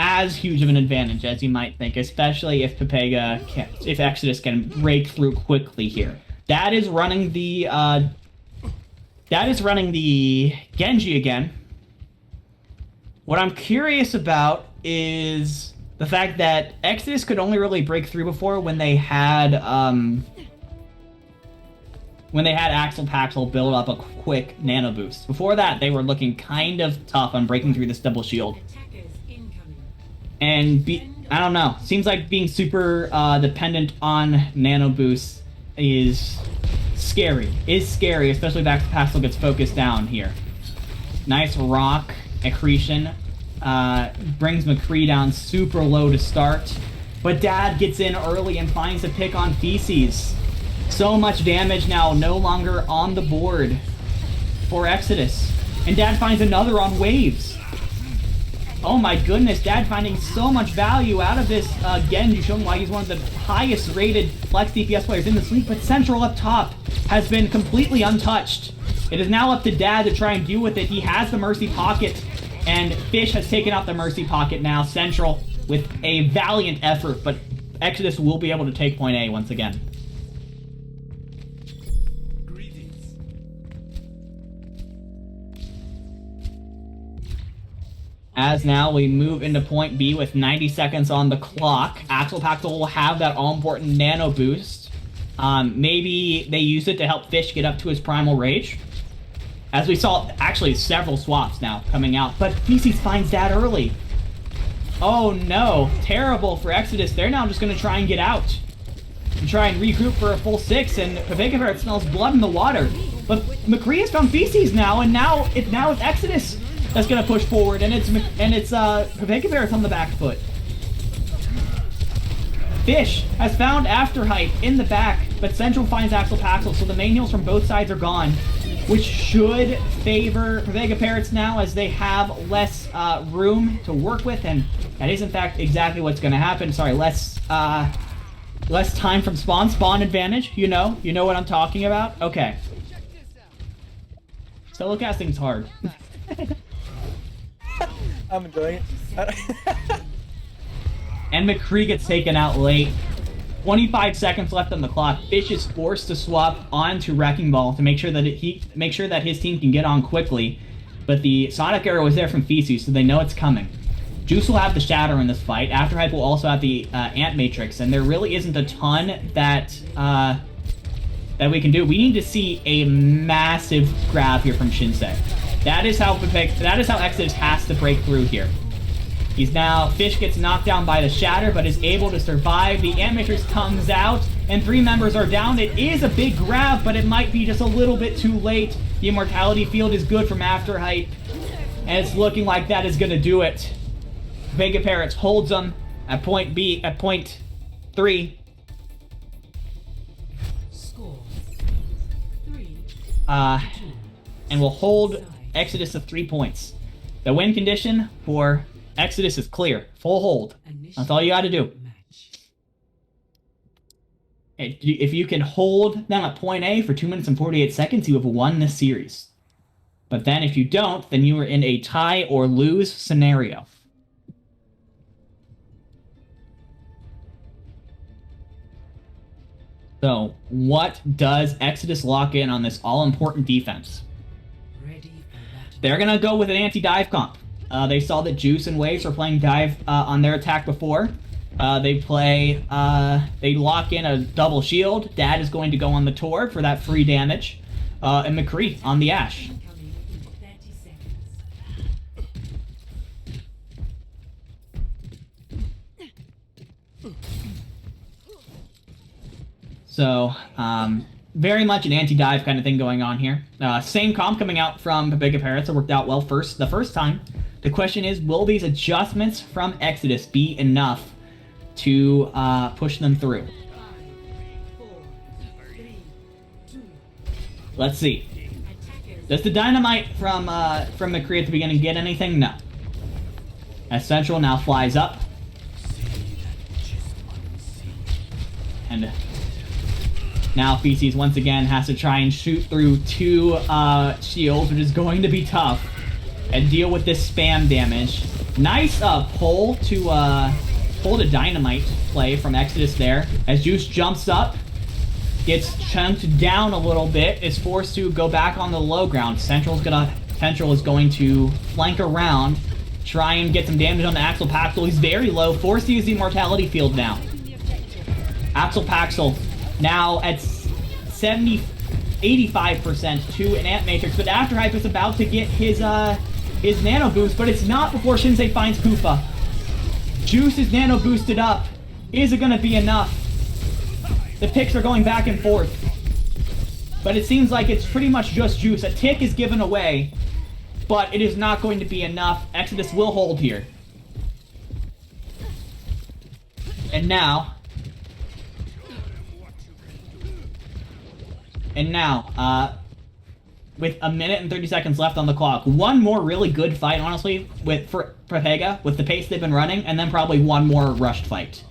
as huge of an advantage as you might think, especially if if Exodus can break through quickly here. Dad is running the Genji again. What I'm curious about is the fact that Exodus could only really break through before when they had Axel Paxel build up a quick nano boost. Before that, they were looking kind of tough on breaking through this double shield. And I don't know. Seems like being super dependent on nano boosts is scary. Especially if Axel Paxel gets focused down here. Nice rock accretion. Brings McCree down super low to start. But Dad gets in early and finds a pick on Feces. So much damage now, no longer on the board for Exodus. And Dad finds another on Waves. Oh my goodness, Dad finding so much value out of this Genji, showing why he's one of the highest rated flex DPS players in this league, but Central up top has been completely untouched. It is now up to Dad to try and deal with it. He has the Mercy Pocket, and Fish has taken out the Mercy Pocket now. Central with a valiant effort, but Exodus will be able to take point A once again. As now we move into point B with 90 seconds on the clock. Axel Paxel will have that all-important nano boost. Maybe they use it to help Fish get up to his primal rage. As we saw, actually several swaps now coming out, but Feces finds Dad early. Oh no, terrible for Exodus. They're now just going to try and get out. And try and regroup for a full 6, and Pepega Parrots smells blood in the water. But McCree has found Feces now, and now it's Exodus that's gonna push forward, and it's Pepega Parrots on the back foot. Fish has found After Hype in the back, but Central finds Axel Paxel, so the main heals from both sides are gone, which should favor Pepega Parrots now as they have less room to work with, and that is in fact exactly what's gonna happen. Sorry, less time from spawn advantage. You know what I'm talking about. Okay. Solo casting's hard. I'm enjoying it. And McCree gets taken out late. 25 seconds left on the clock. Fish is forced to swap onto Wrecking Ball to make sure that his team can get on quickly. But the Sonic Arrow was there from Feces, so they know it's coming. Juice will have the Shatter in this fight. Afterhype will also have the Ant Matrix, and there really isn't a ton that that we can do. We need to see a massive grab here from Shinsei. That is how Exodus has to break through here. He's now, Fish gets knocked down by the Shatter, but is able to survive. The Ant Matrix comes out, and 3 members are down. It is a big grab, but it might be just a little bit too late. The Immortality Field is good from Afterhype, and it's looking like that is going to do it. Pepega Parrots holds them at point 3. Score 3. And will hold Exodus to 3 points. The win condition for Exodus is clear. Full hold. That's all you got to do. Match. If you can hold them at point A for 2 minutes and 48 seconds, you have won this series. But then if you don't, then you are in a tie or lose scenario. So, what does Exodus lock in on this all-important defense? Ready for battle. They're going to go with an anti-dive comp. They saw that Juice and Waves were playing dive on their attack before. They lock in a double shield. Dad is going to go on the Torb for that free damage. And McCree on the Ash. Coming in 30 seconds. So, very much an anti-dive kind of thing going on here. Same comp coming out from Pepega Parrots. It worked out well the first time. The question is, will these adjustments from Exodus be enough to push them through? 5, 4, 3, 2. Let's see. Attackers. Does the dynamite from McCree at the beginning get anything? No. As Central now flies up. And now Feces once again has to try and shoot through 2 shields, which is going to be tough, and deal with this spam damage. Nice pull to dynamite play from Exodus there, as Juice jumps up, gets chunked down a little bit, is forced to go back on the low ground. Central is going to flank around, try and get some damage on the Axel Paxel. He's very low, forced to use the Immortality Field now. Axel Paxel now at 85% to an Ant Matrix, but Afterhype is about to get his Nano Boost, but it's not before Shinsei finds Kufa. Juice is Nano boosted up. Is it going to be enough? The picks are going back and forth, but it seems like it's pretty much just Juice. A tick is given away, but it is not going to be enough. Exodus will hold here. And now, with a minute and 30 seconds left on the clock, one more really good fight, honestly, for Pepega, with the pace they've been running, and then probably one more rushed fight.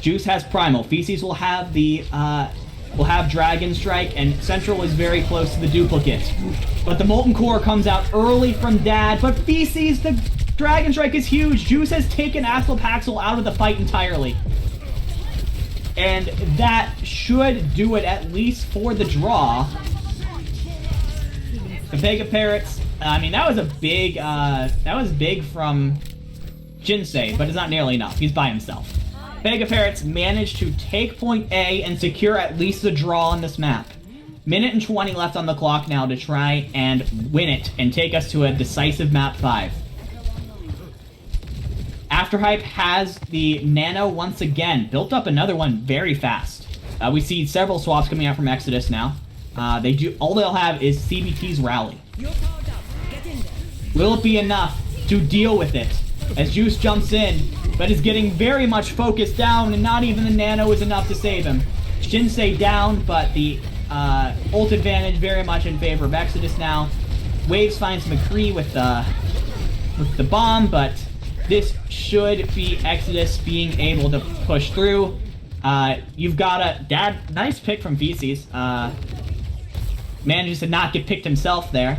Juice has Primal. Feces will have Dragon Strike, and Central is very close to the duplicate. But the Molten Core comes out early from Dad, but Feces, the Dragon Strike is huge. Juice has taken Axel Paxel out of the fight entirely. And that should do it, at least for the draw. Pepega Parrots, I mean, that was big from Jinsei, but it's not nearly enough. He's by himself. Pepega Parrots managed to take point A and secure at least the draw on this map. Minute and 20 left on the clock now to try and win it and take us to a decisive map 5. Afterhype has the Nano once again. Built up another one very fast. We see several swaps coming out from Exodus now. All they'll have is CBT's Rally. Will it be enough to deal with it? As Juice jumps in, but is getting very much focused down, and not even the Nano is enough to save him. Shinsei down, but the ult advantage very much in favor of Exodus now. Waves finds McCree with the bomb, but this should be Exodus being able to push through. You've got a nice pick from Feces. Manages to not get picked himself there.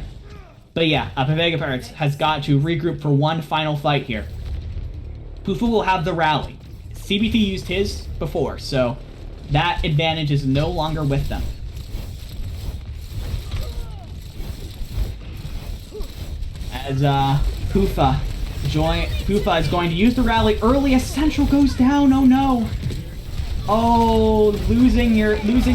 But yeah, Pepega Parrots has got to regroup for one final fight here. Pufu will have the rally. CBT used his before, so that advantage is no longer with them. As Pufa is going to use the rally early as Central goes down. Oh no! Oh, losing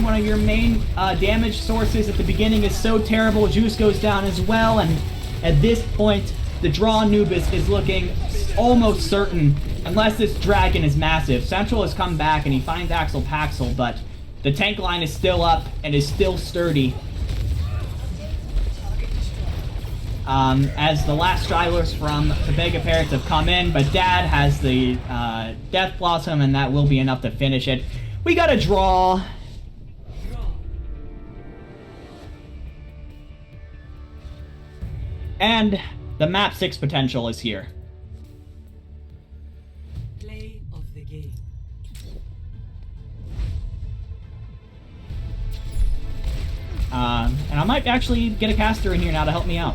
one of your main damage sources at the beginning is so terrible. Juice goes down as well, and at this point, the draw Anubis is looking almost certain, unless this dragon is massive. Central has come back and he finds Axel Paxel, but the tank line is still up and is still sturdy. As the last stragglers from Pepega Parrots have come in, but Dad has the Death Blossom, and that will be enough to finish it. We got a draw. And the map 6 potential is here. Play of the game. And I might actually get a caster in here now to help me out.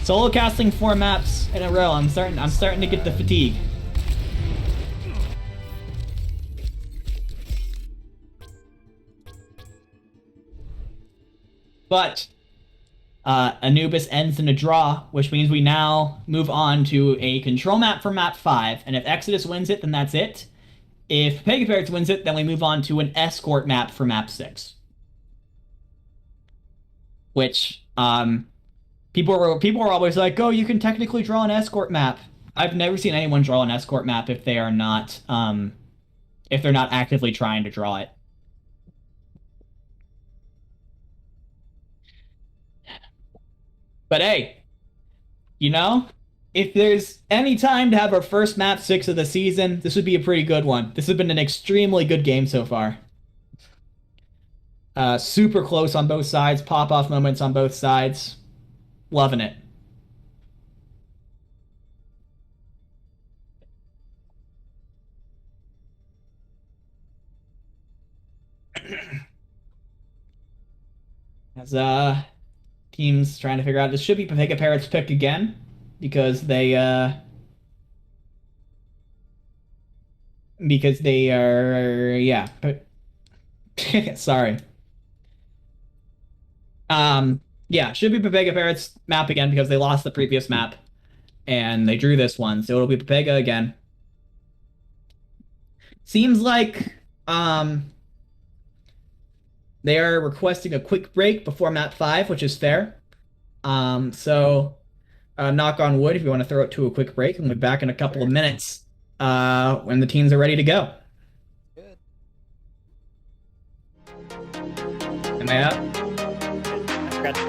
Solo casting 4 maps in a row. I'm starting to get the fatigue. But Anubis ends in a draw, which means we now move on to a control map for map 5. And if Exodus wins it, then that's it. If Pepega Parrots wins it, then we move on to an escort map for map 6. Which, people are always like, oh, you can technically draw an escort map. I've never seen anyone draw an escort map if they are not, if they're not actively trying to draw it. But hey, you know, if there's any time to have our first map 6 of the season, this would be a pretty good one. This has been an extremely good game so far. Super close on both sides, pop-off moments on both sides. Loving it. As teams trying to figure out, this should be Pepega Parrots' pick again, because they are, yeah, but sorry. Yeah, should be Pepega Parrots' map again because they lost the previous map and they drew this one, so it'll be Pepega again. Seems like they are requesting a quick break before map 5, which is fair. So knock on wood if you want to throw it to a quick break, and we'll be back in a couple of minutes when the teams are ready to go. Good. Am I up? I forgot.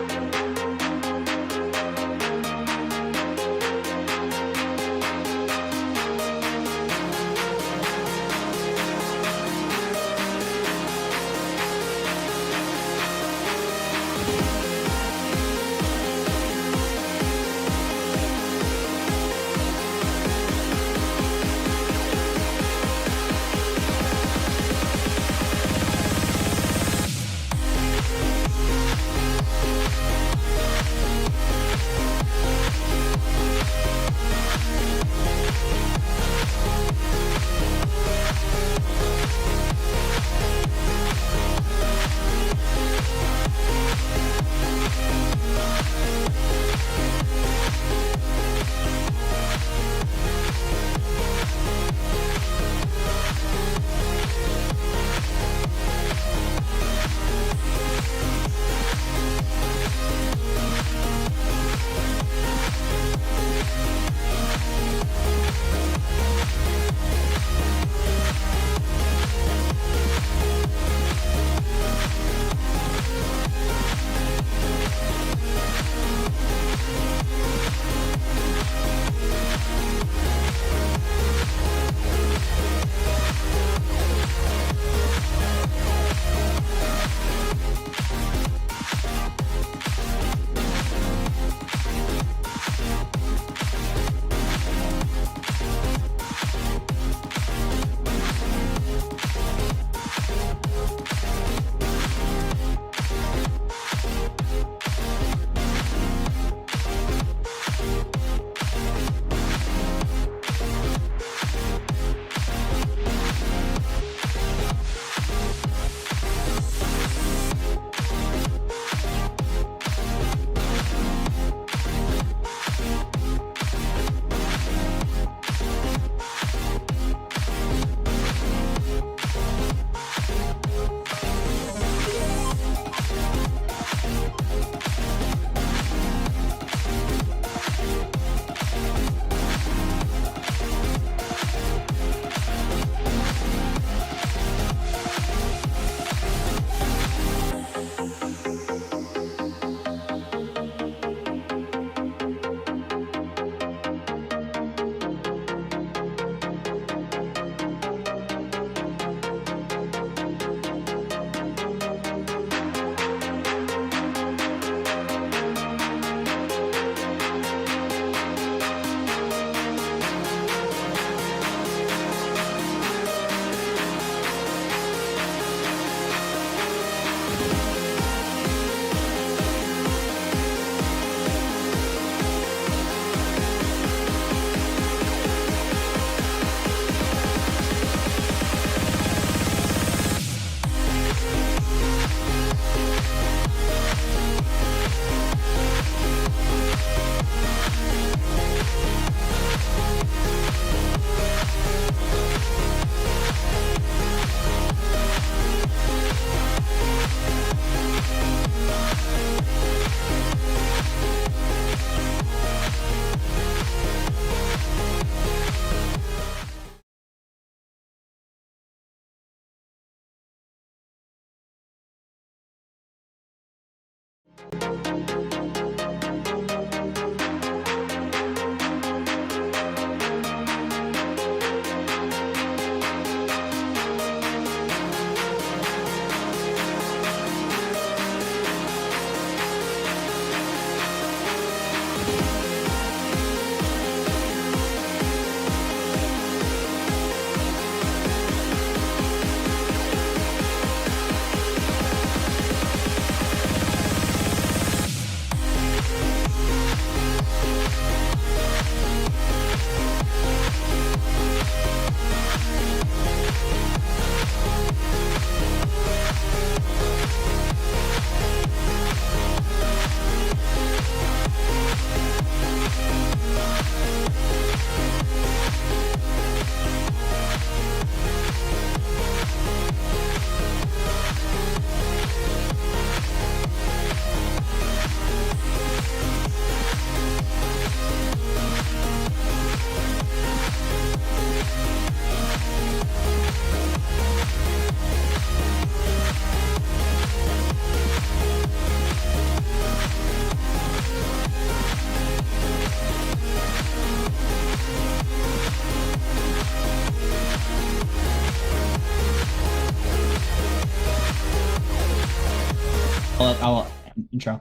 I'll intro.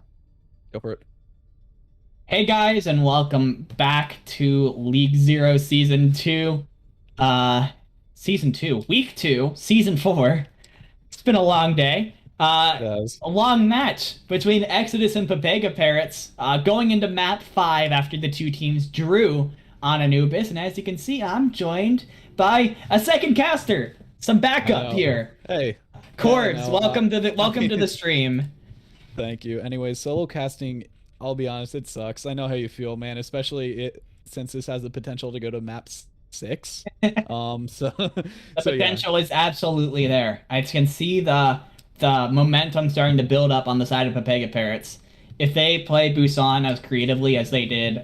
Go for it. Hey guys, and welcome back to League Zero Season 2. Season 2, Week 2, Season 4. It's been a long day. A long match between Exodus and Pepega Parrots, going into map 5 after the two teams drew on Anubis. And as you can see, I'm joined by a second caster. Some backup here. Hey. Cords, welcome to the stream. Thank you. Anyway, solo casting, I'll be honest, it sucks. I know how you feel, man, especially since this has the potential to go to map 6. The potential is absolutely there. I can see the momentum starting to build up on the side of Pepega Parrots. If they play Busan as creatively as they did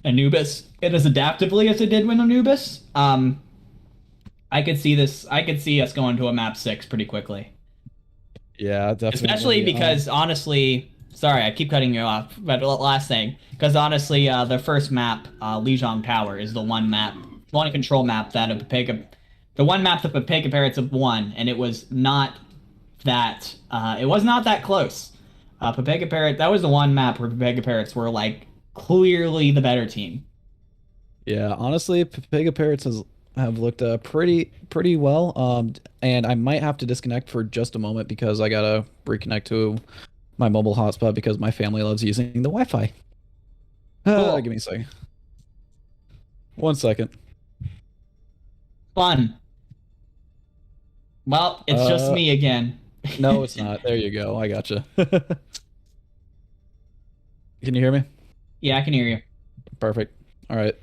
Anubis, and as adaptively as they did win Anubis, I could see us going to a map 6 pretty quickly. Yeah, definitely. Especially because, honestly, sorry, I keep cutting you off, but last thing, because honestly, the first map, Lijiang Tower, is the one control map that the one map that Pepega Parrots have won, and it was not that, close. Pepega Parrots, that was the one map where Pepega Parrots were, like, clearly the better team. Yeah, honestly, Pepega Parrots have looked pretty well, and I might have to disconnect for just a moment because I gotta reconnect to my mobile hotspot because my family loves using the Wi-Fi. Cool. Give me a second. 1 second. Fun. Well, it's just me again. No, it's not. There you go. I gotcha. Can you hear me? Yeah, I can hear you. Perfect. All right.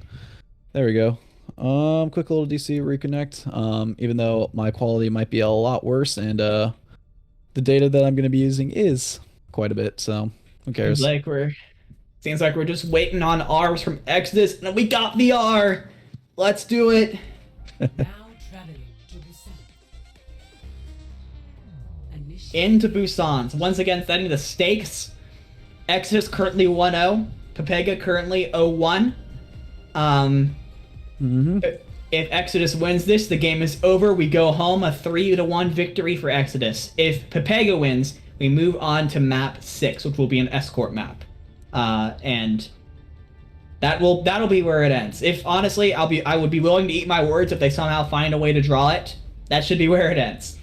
There we go. Quick little DC reconnect. Even though my quality might be a lot worse, and the data that I'm going to be using is quite a bit, so who cares? Seems like we're just waiting on R's from Exodus, and we got the R. Let's do it. Now traveling to Busan. Into Busan. So once again, setting the stakes. Exodus currently 1-0. Pepega currently 0-1. If Exodus wins this, the game is over. We go home, a 3-1 victory for Exodus. If Pepega wins, we move on to map 6, which will be an escort map. And that'll be where it ends. If honestly, I would be willing to eat my words if they somehow find a way to draw it. That should be where it ends.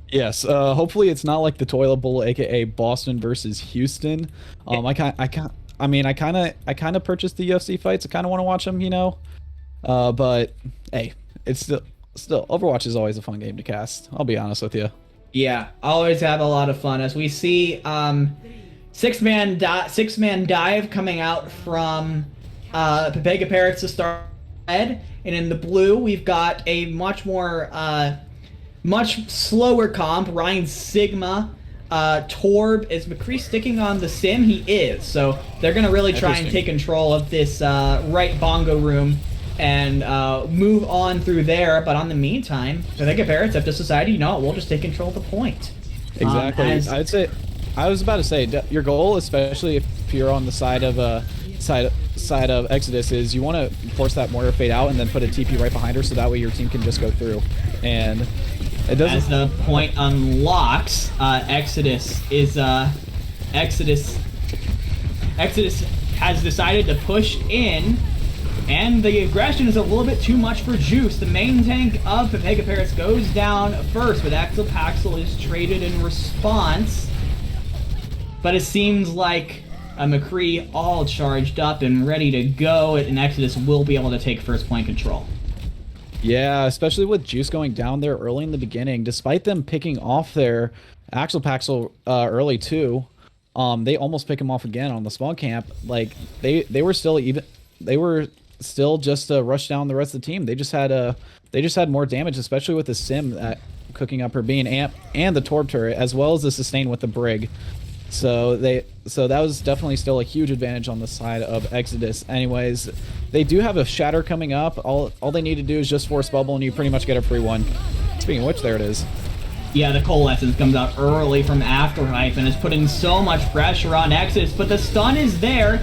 Yes. Hopefully it's not like the toilet bowl, aka Boston versus Houston. I kind of purchased the UFC fights. I kind of want to watch them, you know. But hey, it's still Overwatch is always a fun game to cast. I'll be honest with you. Yeah, always have a lot of fun. As we see, six-man dive coming out from Pepega Parrots to start red, and in the blue we've got a much slower comp. Ryan Sigma. Torb, is McCree sticking on the sim? He is. So they're gonna really try and take control of this right bongo room and move on through there. But on the meantime, I think if Parrots have just decided, you know, we'll just take control of the point. Exactly. I was about to say your goal, especially if you're on the side of side of Exodus, is you want to force that mortar fade out and then put a TP right behind her, so that way your team can just go through. And it doesn't. As the point unlocks, Exodus has decided to push in, and the aggression is a little bit too much for Juice. The main tank of Pepega Parrots goes down first, but Axel Paxel is traded in response. But it seems like McCree all charged up and ready to go, and Exodus will be able to take first point control. Yeah, especially with Juice going down there early in the beginning, despite them picking off their Axel Paxel early too. They almost pick him off again on the spawn camp. Like they were still just rush down the rest of the team. They just had more damage, especially with the sim cooking up her beam and the torp turret, as well as the sustain with the brig. So that was definitely still a huge advantage on the side of Exodus. Anyways, they do have a shatter coming up. All they need to do is just force bubble, and you pretty much get a free one. Speaking of which, there it is. Yeah, the Coalescence comes out early from Afterlife and is putting so much pressure on Exodus, but the stun is there.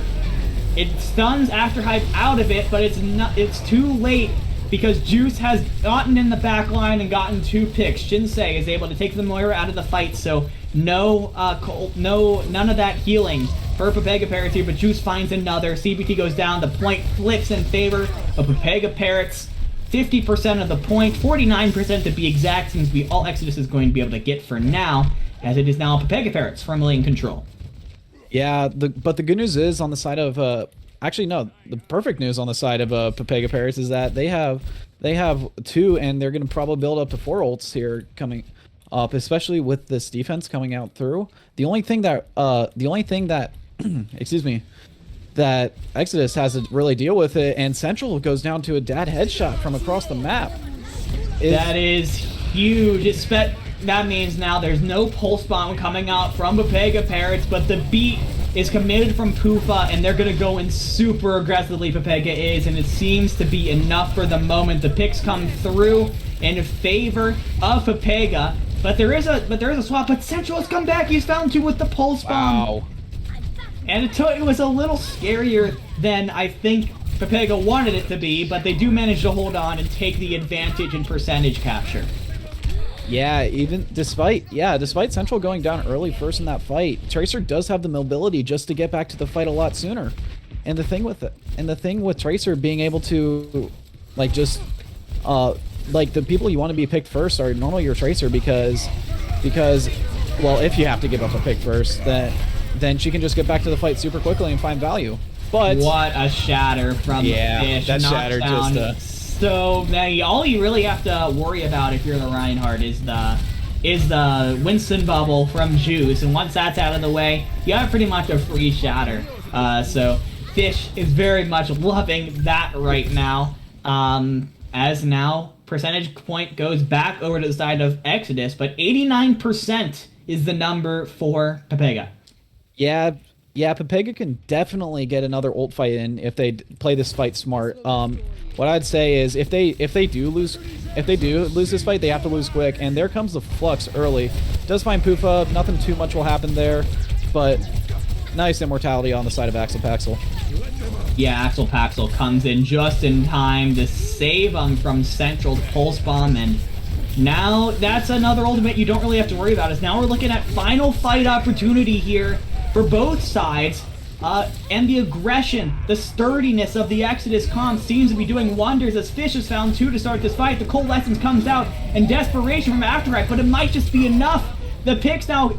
It stuns Afterlife out of it, but it's too late because Juice has gotten in the back line and gotten 2 picks. Shinsei is able to take the Moira out of the fight, so none of that healing for Pepega Parrots here, but Juice finds another. CBT goes down, the point flips in favor of Pepega Parrots. 50% of the point, 49% to be exact, seems to be all Exodus is going to be able to get for now, as it is now Pepega Parrots firmly in control. Yeah, but the good news is on the side of actually no, the perfect news on the side of Pepega Parrots is that they have 2, and they're going to probably build up to 4 ults here coming up, especially with this defense coming out through. The only thing that excuse me, that Exodus has to really deal with it, and Central goes down to a dad headshot from across the map. That is huge. That means now there's no pulse bomb coming out from Pepega Parrots, but the beat is committed from Poofa, and they're going to go in super aggressively. Pepega is, and it seems to be enough for the moment. The picks come through in favor of Pepega, but there is a swap. But Central has come back. He's found 2 with the pulse bomb. Wow. And it was a little scarier than I think Pepega wanted it to be, but they do manage to hold on and take the advantage in percentage capture. Yeah, despite Central going down early first in that fight, Tracer does have the mobility just to get back to the fight a lot sooner. And the thing with Tracer being able to like the people you want to be picked first are normally your Tracer because well, if you have to give up a pick first, then she can just get back to the fight super quickly and find value. But what a shatter from the fish. That shatter down just so many. All you really have to worry about if you're the Reinhardt is the Winston bubble from Juice, and once that's out of the way, you have pretty much a free shatter. So Fish is very much loving that right now. As now percentage point goes back over to the side of Exodus, but 89% is the number for Pepega. Yeah, Pepega can definitely get another ult fight in if they play this fight smart. What I'd say is if they do lose this fight, they have to lose quick. And there comes the Flux early. Does find Poofa. Nothing too much will happen there, but nice immortality on the side of Axel Paxel. Yeah, Axel Paxel comes in just in time to save him from Central's pulse bomb, and now that's another ultimate you don't really have to worry about. Is now we're looking at final fight opportunity here for both sides, and the aggression, the sturdiness of the Exodus comp seems to be doing wonders as Fish has found 2 to start this fight. The Coalescence comes out and desperation from Afterlife, but it might just be enough. The picks now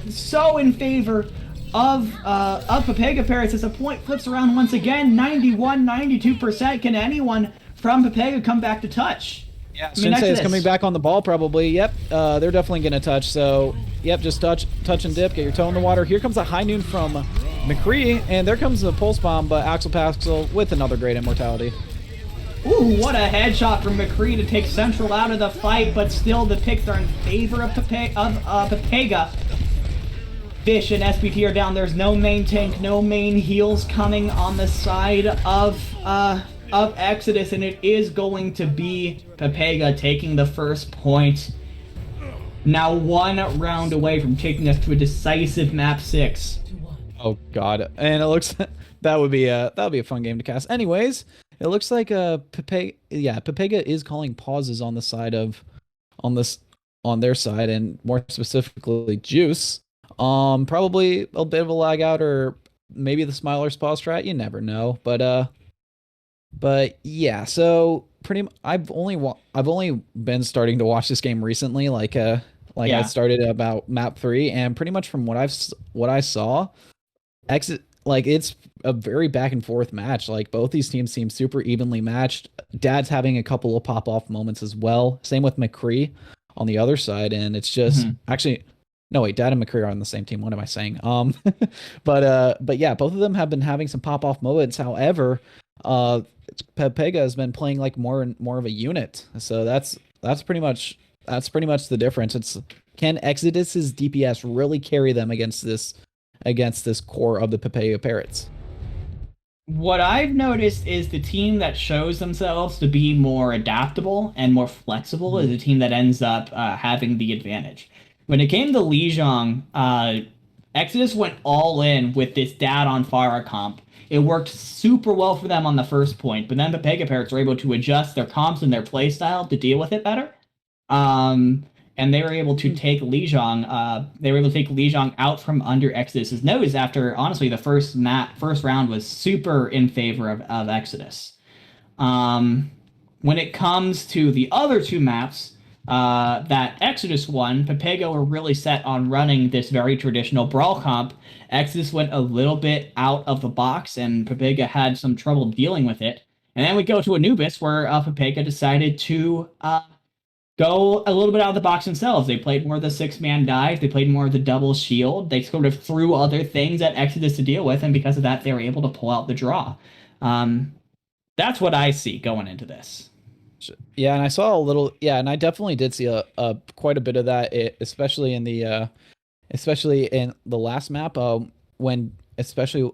so in favor of Pepega Parrots as the point flips around once again. 91, 92%. Can anyone from Pepega come back to touch? Yeah, Shinsei is coming back on the ball probably. Yep, they're definitely going to touch. So, yep, just touch and dip. Get your toe in the water. Here comes a high noon from McCree, and there comes the pulse bomb, but Axel Paxel with another great immortality. Ooh, what a headshot from McCree to take Central out of the fight, but still the picks are in favor of Pepega. Fish and SBT are down. There's no main tank, no main heals coming on the side of Exodus, and it is going to be Pepega taking the first point. Now 1 round away from taking us to a decisive map 6. to 1. Oh god, and it looks that would be a fun game to cast. Anyways, it looks like Pepega is calling pauses on the side of on their side, and more specifically Juice. Probably a bit of a lag out, or maybe the Smiler's pause strat. You never know, but yeah. So I've only been starting to watch this game recently, like I Yeah. started about map 3, and pretty much from what I saw, it's a very back and forth match. Like both these teams seem super evenly matched. Dad's having a couple of pop off moments as well. Same with McCree on the other side, and it's just actually no wait, Dad and McCree are on the same team. What am I saying? But yeah, both of them have been having some pop off moments. However, Pepega has been playing like more and more of a unit. So that's pretty much the difference. It's can Exodus's DPS really carry them against this core of the Pepega Parrots? What I've noticed is the team that shows themselves to be more adaptable and more flexible is the team that ends up having the advantage. When it came to Lijiang, Exodus went all in with this Dad on Pharah comp. It worked super well for them on the first point, but then the Pega Parrots were able to adjust their comps and their playstyle to deal with it better. And they were able to take Lijiang. They were able to take Lijiang out from under Exodus's nose after, honestly, the first round was super in favor of Exodus. When it comes to the other 2 maps that Exodus won, Pepega were really set on running this very traditional brawl comp. Exodus went a little bit out of the box, and Pepega had some trouble dealing with it. And then we go to Anubis, where Pepega decided to go a little bit out of the box themselves. They played more of the 6-man dive. They played more of the double shield. They sort of threw other things at Exodus to deal with, and because of that, they were able to pull out the draw. That's what I see going into this. Yeah, and I saw a little. Yeah, and I definitely did see a quite a bit of that, especially in the last map. When McCree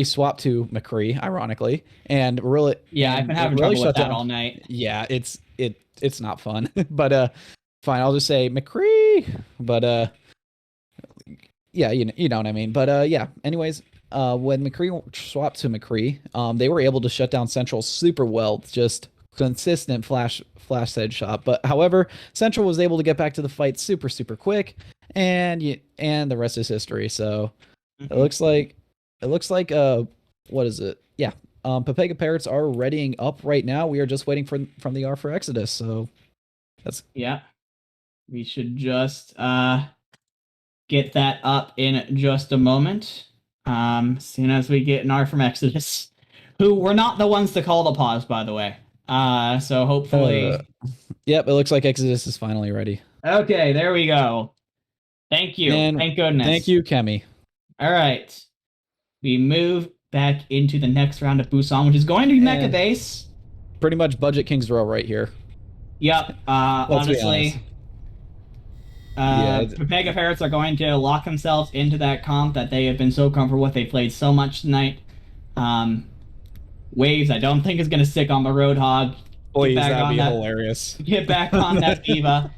swapped to McCree, ironically, and really. Yeah, I've been having trouble with that all night. Yeah, it's not fun, but fine. I'll just say McCree, but yeah, you know what I mean. But yeah. Anyways, when McCree swapped to McCree, they were able to shut down Central super well. Just consistent flash headshot. But however, Central was able to get back to the fight super quick, and the rest is history. So it looks like what is it? Yeah. Pepega Parrots are readying up right now. We are just waiting from the R for Exodus. So that's yeah. We should just get that up in just a moment. As soon as we get an R from Exodus, who were not the ones to call the pause, by the way. So hopefully. Yep, it looks like Exodus is finally ready. Okay, there we go. Thank you. And thank goodness. Thank you, Kemi. All right. We move back into the next round of Busan, which is going to be Mecha Base. Pretty much Budget King's Row right here. Yep. Honestly. Yeah, Pepega Parrots are going to lock themselves into that comp that they have been so comfortable with. They played so much tonight. Waves, I don't think is going to stick on the Roadhog. Please, that'd be hilarious. Get back on that Diva.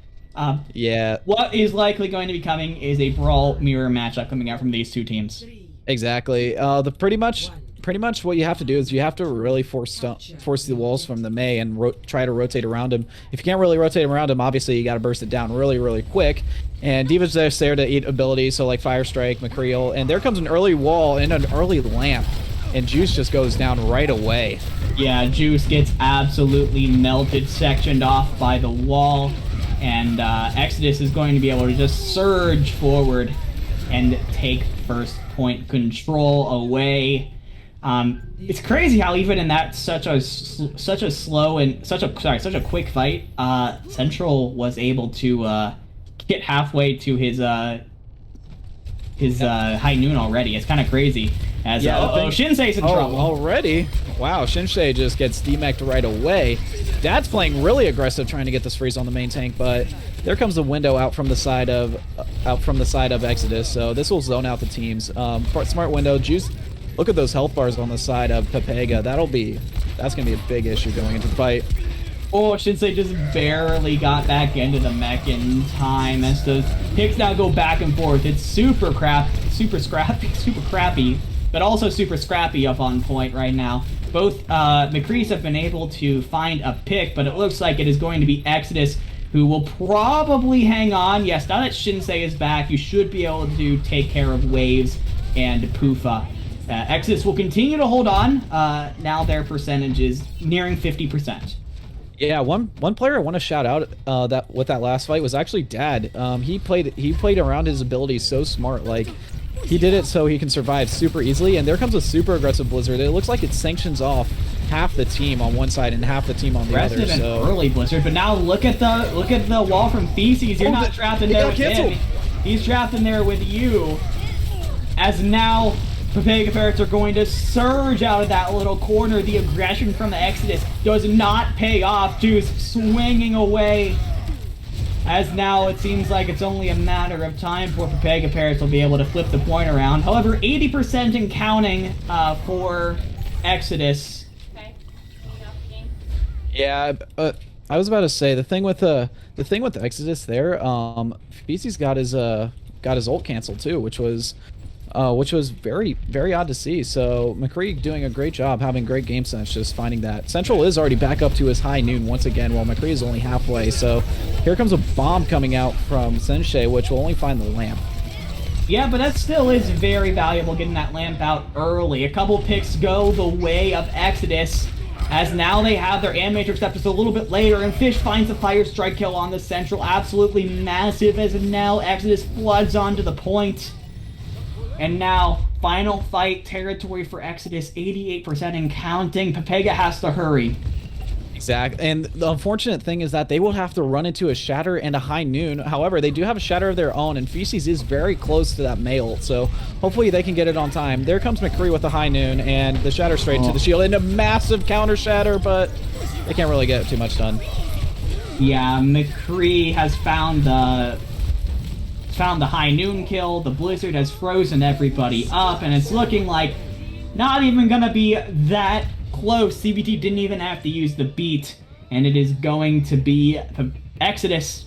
Yeah. What is likely going to be coming is a Brawl mirror matchup coming out from these 2 teams. Exactly. Pretty much what you have to do is you have to really force the walls from the Mei and try to rotate around him. If you can't really rotate around him, obviously you got to burst it down really quick. And Diva's just there to eat abilities, so like Fire Strike, McCreel, and there comes an early wall and an early lamp, and Juice just goes down right away. Yeah, Juice gets absolutely melted, sectioned off by the wall, and Exodus is going to be able to just surge forward and take first point control away. It's crazy how even in that such a quick fight, Central was able to get halfway to his high noon already. It's kind of crazy. As Shinsei's in trouble already. Wow, Shinsei just gets demeched right away. Dad's playing really aggressive, trying to get this freeze on the main tank, but there comes a window out from the side of Exodus. So this will zone out the teams. Smart window. Juice. Look at those health bars on the side of Pepega. That's gonna be a big issue going into the fight. Oh, Shinsei just barely got back into the mech in time as those picks now go back and forth. It's super crappy, but also super scrappy up on point right now. Both McCree's have been able to find a pick, but it looks like it is going to be Exodus who will probably hang on. Yes, now that Shinsei is back, you should be able to take care of Waves and Pufa. Exodus will continue to hold on. Now their percentage is nearing 50%. Yeah, one player I want to shout out that with that last fight was actually Dad. He played around his abilities so smart. Like, he did it so he can survive super easily. And there comes a super aggressive Blizzard. It looks like it sanctions off half the team on one side and half the team on the other. Aggressive and early Blizzard, but now look at the wall from Theses. You're not trapped in there with him. He's trapped in there with you. As now Pepega Parrots are going to surge out of that little corner. The aggression from Exodus does not pay off. Juice swinging away. As now it seems like it's only a matter of time for Pepega Parrots will be able to flip the point around. However, 80% in counting for Exodus. Yeah, I was about to say the thing with Exodus there, Feces got his ult canceled too, which was very, very odd to see. So McCree doing a great job, having great game sense, just finding that. Central is already back up to his high noon once again, while McCree is only halfway. So here comes a bomb coming out from Sensei, which will only find the lamp. Yeah, but that still is very valuable, getting that lamp out early. A couple picks go the way of Exodus, as now they have their Animatrix up just a little bit later, and Fish finds a Fire Strike kill on the Central. Absolutely massive, as now Exodus floods onto the point. And now, final fight territory for Exodus, 88% and counting. Pepega has to hurry. Exactly. And the unfortunate thing is that they will have to run into a Shatter and a High Noon. However, they do have a Shatter of their own, and Feces is very close to that Mail, so hopefully they can get it on time. There comes McCree with the High Noon, and the Shatter straight to the shield, and a massive counter Shatter, but they can't really get too much done. Yeah, McCree has found the High Noon kill. The Blizzard has frozen everybody up, and it's looking like not even gonna be that close. CBT didn't even have to use the beat, and it is going to be Exodus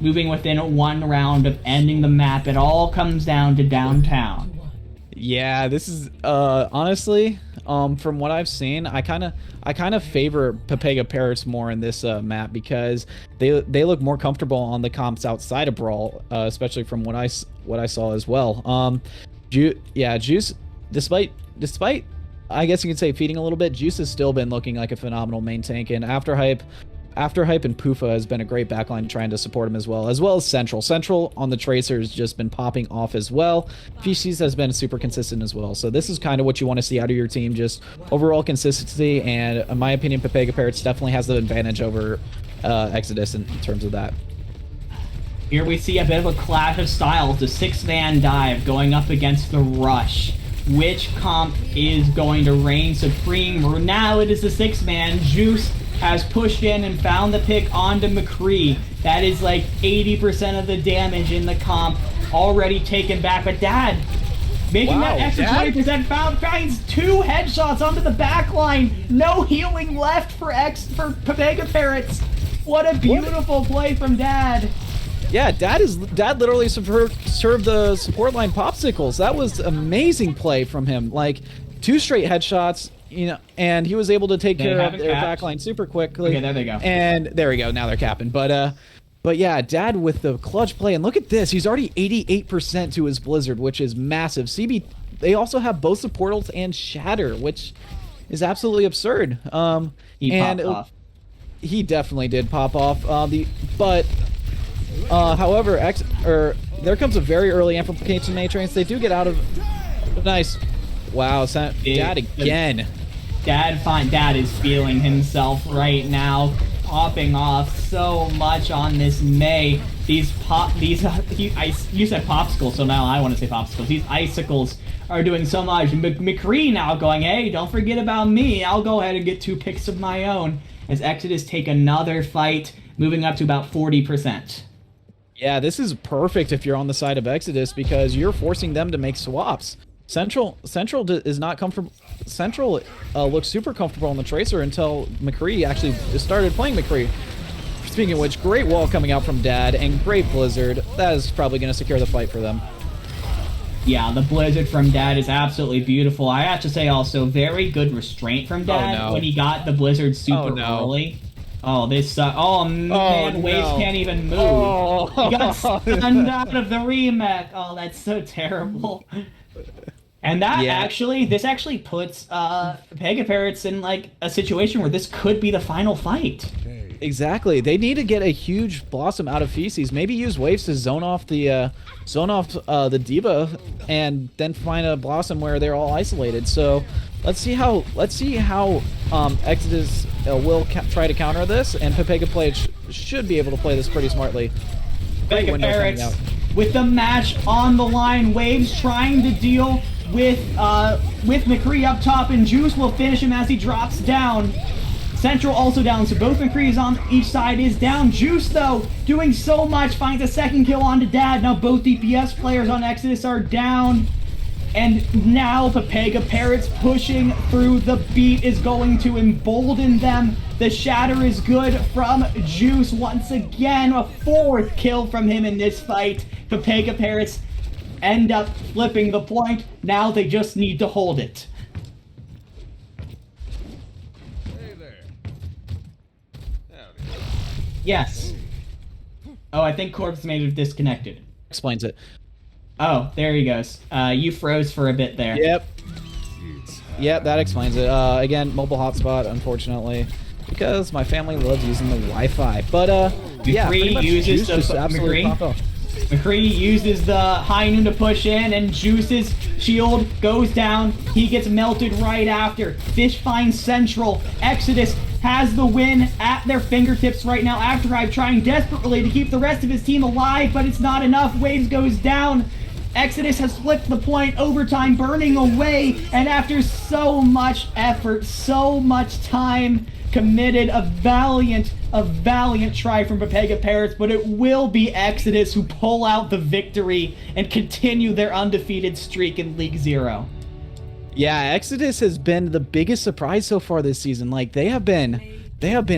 moving within one round of ending the map. It all comes down to downtown. Yeah, this is honestly, from what I've seen, I kind of favor Pepega Parrots more in this map, because they look more comfortable on the comps outside of Brawl, especially from what I saw as well. Juice, despite I guess you could say feeding a little bit, Juice has still been looking like a phenomenal main tank, and Afterhype and Pufa has been a great backline trying to support him as well as Central. Central on the Tracer has just been popping off as well. Feces has been super consistent as well. So this is kind of what you want to see out of your team, just overall consistency, and in my opinion, Pepega Parrots definitely has the advantage over Exodus in terms of that. Here we see a bit of a clash of styles, the 6-man dive going up against the Rush. Which comp is going to reign supreme? Now it is the 6-man. Juice has pushed in and found the pick onto McCree. That is like 80% of the damage in the comp already taken back. But Dad, making that extra 20%, finds 2 headshots onto the back line. No healing left for Pepega Parrots. What a beautiful play from Dad. Yeah, Dad literally served the support line popsicles. That was amazing play from him. Like 2 straight headshots, you know, and he was able to take care of their backline super quickly. Okay, there they go. And there we go. Now they're capping. But yeah, Dad with the clutch play, and look at this. He's already 88% to his Blizzard, which is massive. CB, they also have both the portals and Shatter, which is absolutely absurd. He popped off. He definitely did pop off. However, there comes a very early amplification matrix. They do get out of nice. Wow, Dad again. Dad is feeling himself right now, popping off so much on this May. You said popsicles, so now I want to say popsicles. These icicles are doing so much. McCree now going, hey, don't forget about me. I'll go ahead and get 2 picks of my own. As Exodus take another fight, moving up to about 40%. Yeah, this is perfect if you're on the side of Exodus, because you're forcing them to make swaps. Central is not comfortable. Central looks super comfortable on the Tracer until McCree actually started playing McCree. Speaking of which, great wall coming out from Dad and great Blizzard. That is probably going to secure the fight for them. Yeah, the Blizzard from Dad is absolutely beautiful. I have to say also, very good restraint from Dad no. when he got the Blizzard super Oh, no. early. Oh, this oh man, Waves no. can't even move. Oh. He got stunned out of the remake. Oh, that's so terrible. And that this actually puts Pepega Parrots in like a situation where this could be the final fight. Exactly. They need to get a huge Blossom out of Feces. Maybe use Waves to zone off the Diva, and then find a Blossom where they're all isolated. So let's see how Exodus will try to counter this, and Pepega should be able to play this pretty smartly. Great Pepega window coming Parrots out. with the match on the line. Waves trying to deal with McCree up top, and Juice will finish him as he drops down. Central also down, so both McCree's on each side is down. Juice, though, doing so much, finds a second kill onto Dad. Now both DPS players on Exodus are down. And now Pepega Parrots pushing through. The beat is going to embolden them. The shatter is good from Juice. Once again, a 4th kill from him in this fight. Pepega Parrots end up flipping the point. Now they just need to hold it. Yes. Oh, I think Corpse may have disconnected. Explains it. Oh, there he goes. You froze for a bit there. Yep, that explains it. Again, mobile hotspot, unfortunately, because my family loves using the Wi-Fi. But yeah, pretty much uses Juice just absolutely popped off. McCree uses the high noon to push in, and Juice's shield goes down. He gets melted right after. Fish finds Central. Exodus has the win at their fingertips right now after I'm trying desperately to keep the rest of his team alive, but it's not enough. Waves goes down. Exodus has flipped the point, overtime burning away, and after so much effort, so much time committed, a valiant try from Pepega Parrots, but it will be Exodus who pull out the victory and continue their undefeated streak in League Zero. Yeah, Exodus has been the biggest surprise so far this season. Like they have been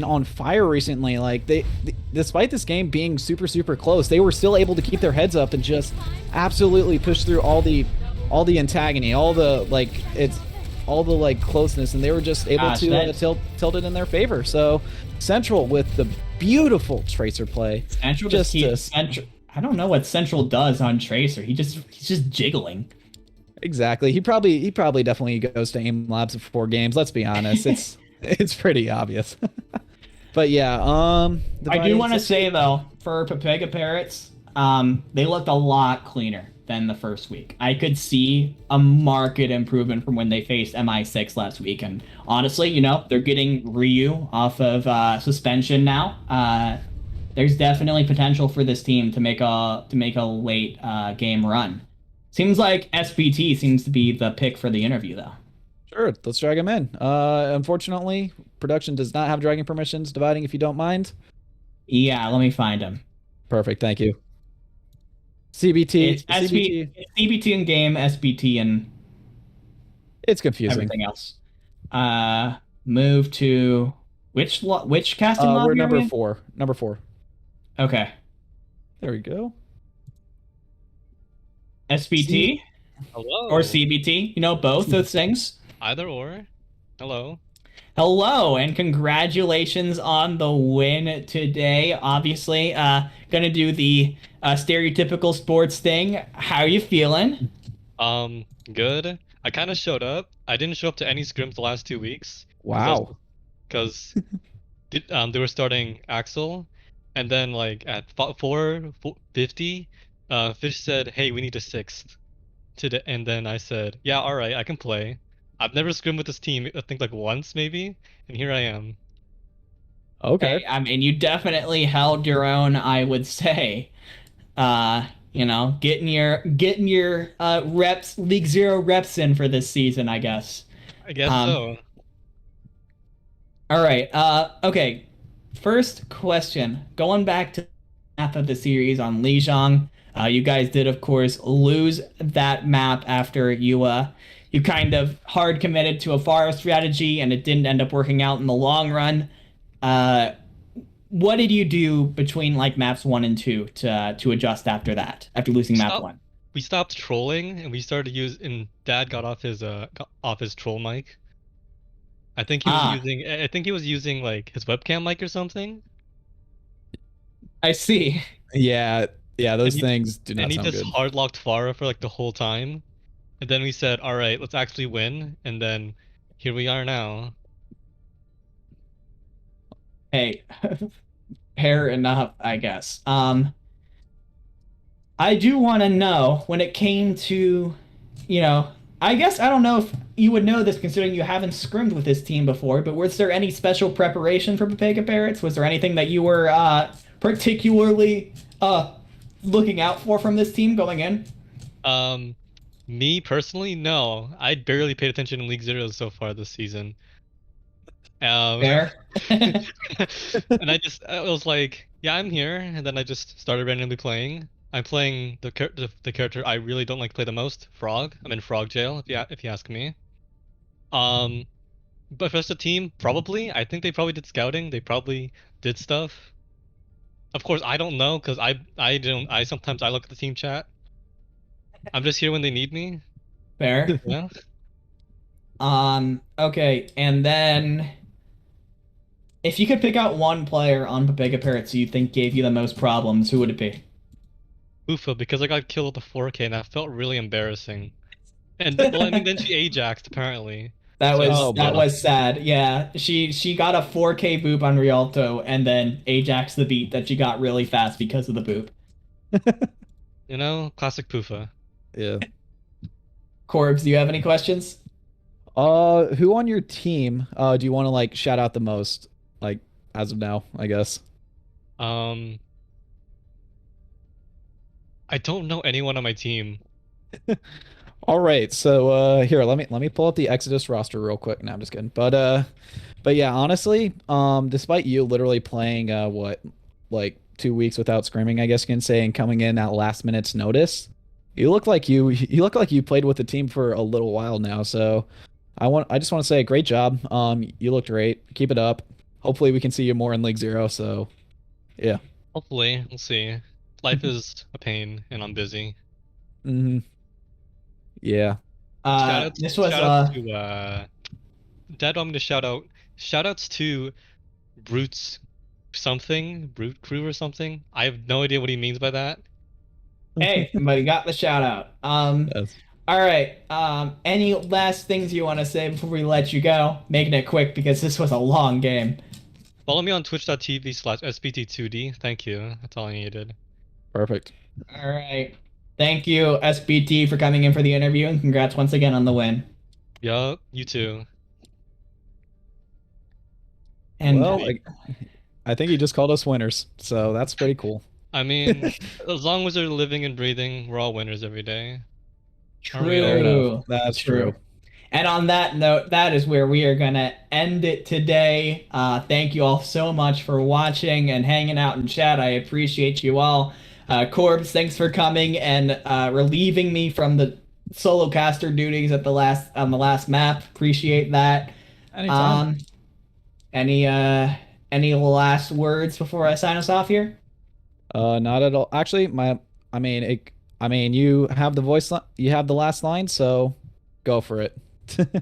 on fire recently. Like they despite this game being super close, they were still able to keep their heads up and just absolutely push through all the antagony, all the closeness, and they were just able to tilt it in their favor. So Central with the beautiful Tracer play. Central I don't know what Central does on Tracer. He's just jiggling. Exactly. He probably definitely goes to aim labs before games. Let's be honest. It's pretty obvious. But yeah, I do want to say though, for Pepega Parrots, they looked a lot cleaner than the first week. I could see a marked improvement from when they faced MI6 last week, and honestly, they're getting Ryu off of suspension now. There's definitely potential for this team to make a late game run. Seems like SPT seems to be the pick for the interview, though. Sure, let's drag him in. Unfortunately, production does not have dragging permissions. Dividing, if you don't mind. Yeah, let me find him. Perfect, thank you. CBT. It's CBT in game, SBT and it's confusing. Everything else. Move to which casting lobby? We're number 4. Number 4. Okay. There we go. SBT? Hello. Or CBT? Both those things. Either or. Hello. Hello, and congratulations on the win today. Obviously, gonna do the stereotypical sports thing. How are you feeling? Good. I kind of showed up. I didn't show up to any scrims the last 2 weeks. Wow. Because they were starting Axel, and then like at 4:50, Fish said, "Hey, we need a 6th." Today, and then I said, "Yeah, all right, I can play." I've never scrimmed with this team. I think like once maybe, and here I am. Okay. Hey, I mean, you definitely held your own, I would say. Getting your reps, League Zero reps in for this season, I guess. I guess so. All right. Okay. First question. Going back to the map of the series on Lijiang, You guys did, of course, lose that map after you kind of hard committed to a forest strategy, and it didn't end up working out in the long run. Uh, what did you do between like maps 1 and 2 to adjust after that? After losing map Stop. 1? We stopped trolling and we started using. Dad got off his troll mic. I think he was Ah, using. I think he was using like his webcam mic or something. I see. Yeah, yeah, And those he things do and not he sound just good. hard locked Farah for like the whole time. And then we said, all right, let's actually win. And then here we are now. Hey, fair enough, I guess. I do want to know when it came to, you know, I guess I don't know if you would know this considering you haven't scrimmed with this team before, but was there any special preparation for Pepega Parrots? Was there anything that you were particularly looking out for from this team going in? Um, Me personally, no. I barely paid attention in League Zeros so far this season. Um, Fair. and I was like, yeah, I'm here. And then I just started randomly playing. I'm playing the character I really don't like to play the most, Frog. I'm in Frog jail, if you ask me. Um, but for the team, probably. I think they probably did scouting. They probably did stuff. Of course, I don't know because I don't I sometimes I look at the team chat. I'm just here when they need me. Fair. Yeah. Okay, and then if you could pick out one player on Pepega Parrots you think gave you the most problems, who would it be? Ufa, because I got killed with the 4K and that felt really embarrassing. And well, I mean, then she Ajaxed apparently. So Oh That boy. was sad. Yeah, she got a 4K boop on Rialto and then Ajax the beat that she got really fast because of the boop. classic Pufa. Yeah. Corbs, do you have any questions? Who on your team do you want to like shout out the most? Like as of now, I guess. Um, I don't know anyone on my team. All right, so here, let me pull up the Exodus roster real quick. No, I'm just kidding. But yeah, honestly, despite you literally playing what like 2 weeks without screaming, I guess you can say, and coming in at last minute's notice, you look like you played with the team for a little while now. So I just want to say great job. You looked great. Keep it up. Hopefully we can see you more in League Zero. So yeah. Hopefully, we'll see. Life is a pain, and I'm busy. Hmm. Yeah. This was Shout outs to Dad want me to shout out shout outs to Brutes something, Brute Crew or something. I have no idea what he means by that. hey, but you got the shout out. Yes. All right. Any last things you want to say before we let you go? Making it quick because this was a long game. Follow me on twitch.tv/SPT2D. Thank you. That's all I needed. Perfect. All right. Thank you, SBT, for coming in for the interview, and congrats once again on the win. Yup, you too. And Well, I think he just called us winners, so that's pretty cool. I mean, as long as they're living and breathing, we're all winners every day. Aren't we all? Fair enough. true. That's true. And on that note, that is where we are going to end it today. Thank you all so much for watching and hanging out in chat. I appreciate you all. Corbs, thanks for coming and relieving me from the solo caster duties at the last map. Appreciate that. Anytime. Any last words before I sign us off here? Not at all. Actually, I mean, you have the you have the last line, so go for it.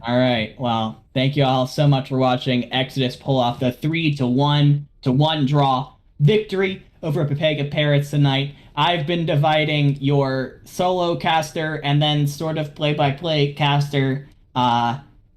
All right. Well, thank you all so much for watching Exodus pull off the 3-1 draw victory over Pepega Parrots tonight. I've been dividing your solo caster and then sort of play-by-play caster.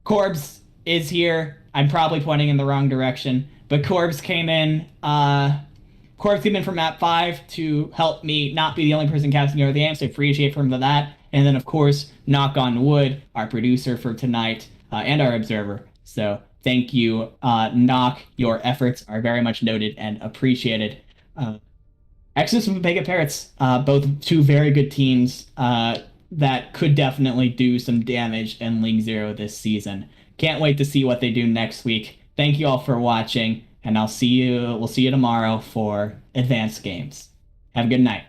Corbs is here. I'm probably pointing in the wrong direction, but Corbs came in. Corbs came in from map 5 to help me not be the only person casting over the amp, so appreciate him for that. And then, of course, knock on wood, our producer for tonight and our observer. So thank you, Knock. Your efforts are very much noted and appreciated. Exodus and Pepega Parrots, both two very good teams that could definitely do some damage in League Zero this season. Can't wait to see what they do next week. Thank you all for watching, and we'll see you tomorrow for advanced games. Have a good night.